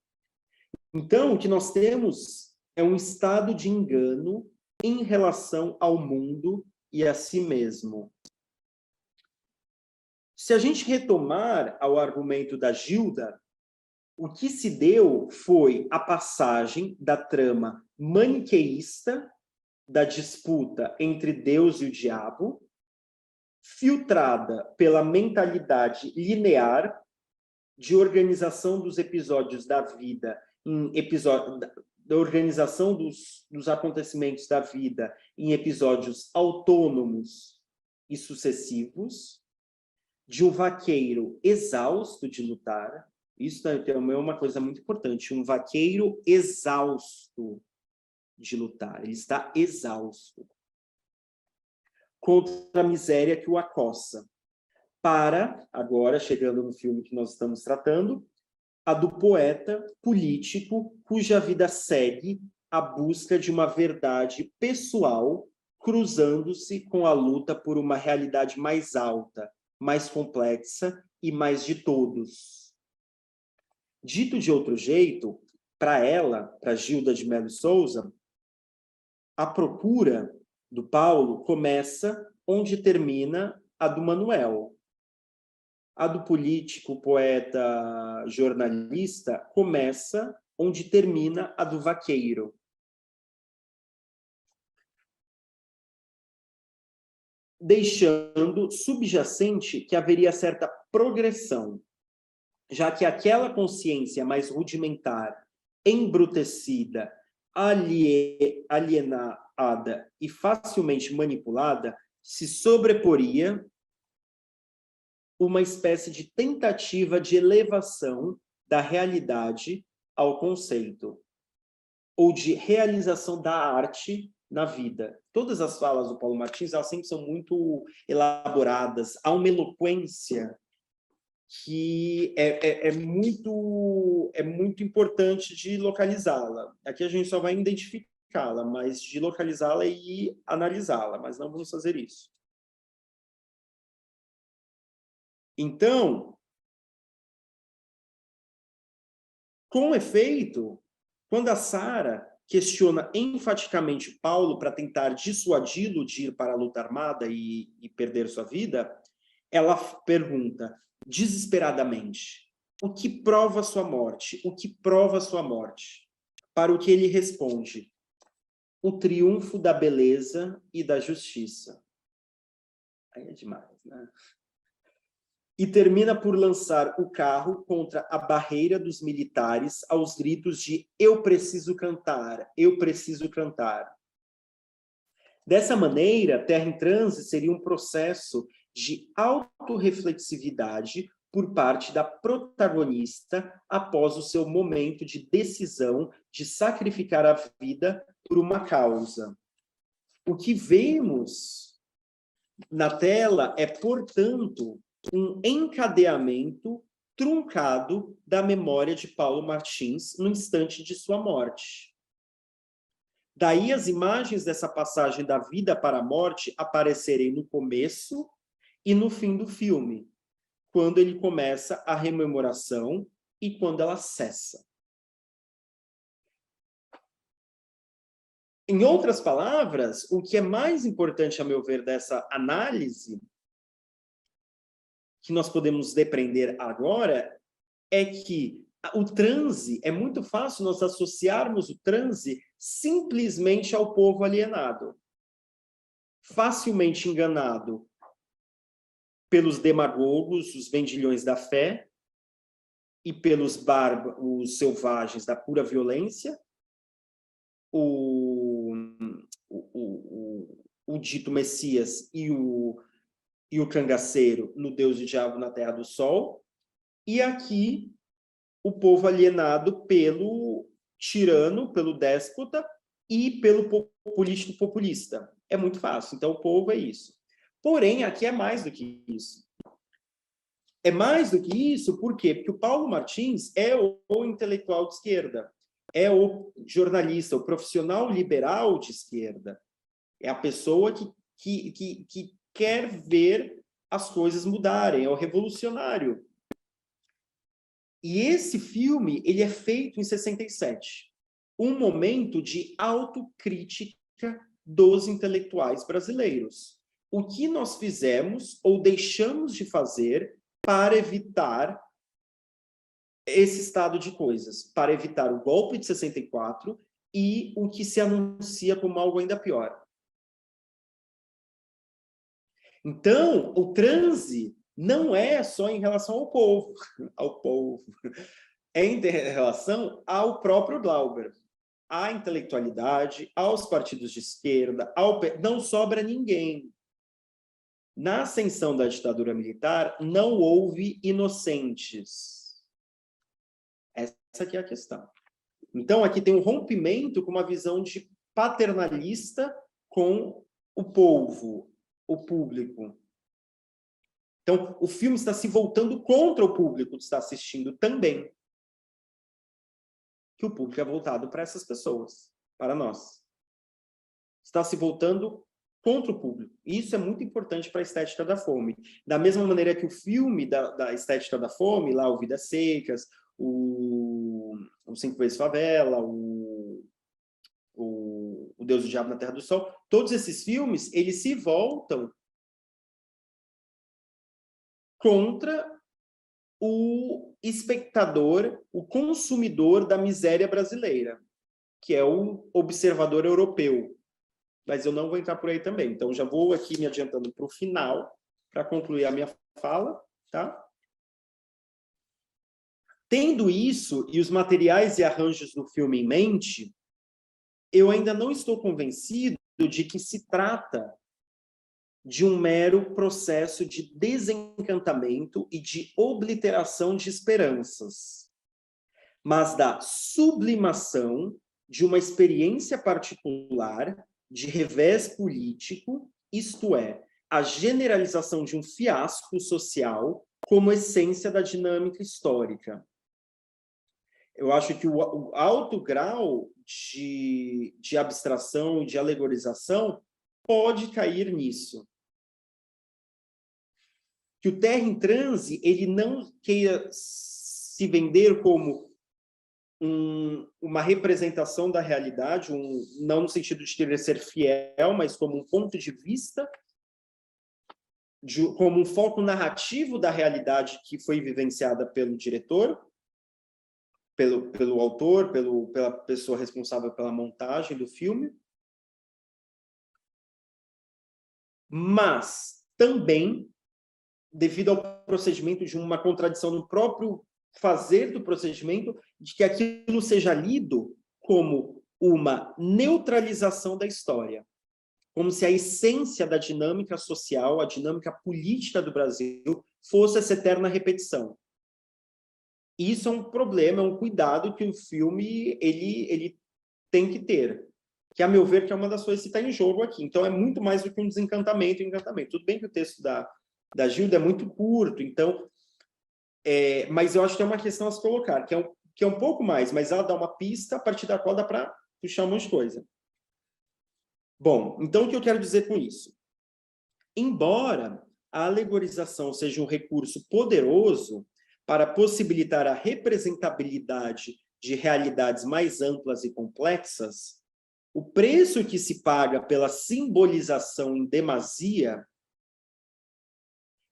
Então, o que nós temos é um estado de engano em relação ao mundo e a si mesmo. Se a gente retomar ao argumento da Gilda, o que se deu foi a passagem da trama maniqueísta da disputa entre Deus e o diabo filtrada pela mentalidade linear de organização dos episódios da vida, da organização dos acontecimentos da vida em episódios autônomos e sucessivos, de um vaqueiro exausto de lutar. Isso também é uma coisa muito importante, um vaqueiro exausto de lutar, ele está exausto contra a miséria que o acossa. Para, agora, chegando no filme que nós estamos tratando, a do poeta político cuja vida segue a busca de uma verdade pessoal, cruzando-se com a luta por uma realidade mais alta, mais complexa e mais de todos. Dito de outro jeito, para ela, para Gilda de Melo Souza, a procura do Paulo começa onde termina a do Manuel. A do político, poeta, jornalista começa onde termina a do vaqueiro. Deixando subjacente que haveria certa progressão, já que aquela consciência mais rudimentar, embrutecida, alienada e facilmente manipulada, se sobreporia uma espécie de tentativa de elevação da realidade ao conceito, ou de realização da arte na vida. Todas as falas do Paulo Martins, elas sempre são muito elaboradas, há uma eloquência que é muito importante de localizá-la. Aqui a gente só vai identificá-la, mas de localizá-la e analisá-la, mas não vamos fazer isso. Então, com efeito, quando a Sara questiona enfaticamente Paulo para tentar dissuadi-lo de ir para a luta armada e perder sua vida, ela pergunta desesperadamente: o que prova sua morte? O que prova sua morte? Para o que ele responde: o triunfo da beleza e da justiça. Aí é demais, né? E termina por lançar o carro contra a barreira dos militares aos gritos de eu preciso cantar, eu preciso cantar. Dessa maneira, Terra em Transe seria um processo de autorreflexividade por parte da protagonista após o seu momento de decisão de sacrificar a vida por uma causa. O que vemos na tela é, portanto, um encadeamento truncado da memória de Paulo Martins no instante de sua morte. Daí as imagens dessa passagem da vida para a morte aparecerem no começo e no fim do filme, quando ele começa a rememoração e quando ela cessa. Em outras palavras, o que é mais importante, a meu ver, dessa análise que nós podemos depreender agora é que o transe, é muito fácil nós associarmos o transe simplesmente ao povo alienado, facilmente enganado pelos demagogos, os vendilhões da fé, e pelos os selvagens da pura violência, o dito Messias e o cangaceiro no Deus e o Diabo na Terra do Sol, e aqui o povo alienado pelo tirano, pelo déspota e pelo político populista. É muito fácil, então o povo é isso. Porém, aqui é mais do que isso. É mais do que isso, por quê? Porque o Paulo Martins é o intelectual de esquerda, é o jornalista, o profissional liberal de esquerda, é a pessoa que quer ver as coisas mudarem, é o revolucionário. E esse filme, ele é feito em 67, um momento de autocrítica dos intelectuais brasileiros. O que nós fizemos ou deixamos de fazer para evitar esse estado de coisas, para evitar o golpe de 64 e o que se anuncia como algo ainda pior. Então, o transe não é só em relação ao povo, é em relação ao próprio Glauber, à intelectualidade, aos partidos de esquerda, não sobra ninguém. Na ascensão da ditadura militar, não houve inocentes. Essa aqui é a questão. Então, aqui tem um rompimento com uma visão de paternalista com o povo, o público. Então, o filme está se voltando contra o público que está assistindo também. Que o público é voltado para essas pessoas, para nós. Está se voltando contra o público. E isso é muito importante para a estética da fome. Da mesma maneira que o filme da estética da fome, lá o Vidas Secas, o Cinco Vezes Favela, o Deus e o Diabo na Terra do Sol, todos esses filmes, eles se voltam contra o espectador, o consumidor da miséria brasileira, que é o observador europeu. Mas eu não vou entrar por aí também. Então, já vou aqui me adiantando para o final, para concluir a minha fala, tá? Tendo isso e os materiais e arranjos do filme em mente, eu ainda não estou convencido de que se trata de um mero processo de desencantamento e de obliteração de esperanças, mas da sublimação de uma experiência particular de revés político, isto é, a generalização de um fiasco social como essência da dinâmica histórica. Eu acho que o alto grau de abstração e de alegorização pode cair nisso. Que o Terra em Transe, ele não queira se vender como uma representação da realidade, não no sentido de querer ser fiel, mas como um ponto de vista, como um foco narrativo da realidade que foi vivenciada pelo diretor, pelo autor, pela pessoa responsável pela montagem do filme. Mas também, devido ao procedimento de uma contradição no próprio fazer do procedimento, de que aquilo seja lido como uma neutralização da história, como se a essência da dinâmica social, a dinâmica política do Brasil, fosse essa eterna repetição. Isso é um problema, é um cuidado que o filme ele tem que ter, que, a meu ver, que é uma das coisas que está em jogo aqui. Então, é muito mais do que um desencantamento e encantamento. Tudo bem que o texto da Gilda é muito curto, então, mas eu acho que é uma questão a se colocar, que é um pouco mais, mas ela dá uma pista a partir da qual dá para puxar um monte de coisa. Bom, então o que eu quero dizer com isso? Embora a alegorização seja um recurso poderoso para possibilitar a representabilidade de realidades mais amplas e complexas, o preço que se paga pela simbolização em demasia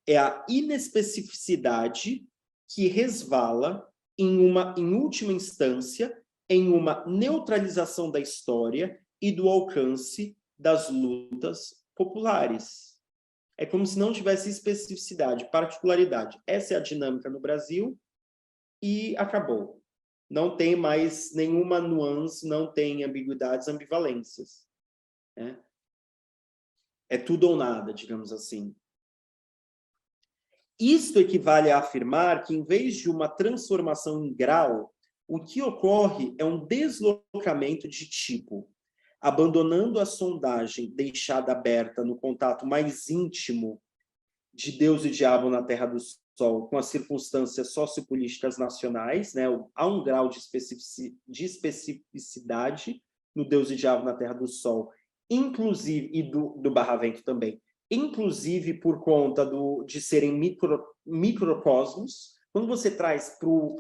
é a inespecificidade que resvala, em última instância, em uma neutralização da história e do alcance das lutas populares. É como se não tivesse especificidade, particularidade. Essa é a dinâmica no Brasil e acabou. Não tem mais nenhuma nuance, não tem ambiguidades, ambivalências. Né? É tudo ou nada, digamos assim. Isto equivale a afirmar que, em vez de uma transformação em grau, o que ocorre é um deslocamento de tipo, abandonando a sondagem deixada aberta no contato mais íntimo de Deus e Diabo na Terra do Sol com as circunstâncias sociopolíticas nacionais, né? Há um grau de especificidade no Deus e Diabo na Terra do Sol, inclusive, e do Barravento também, inclusive por conta de serem microcosmos. Quando você traz para o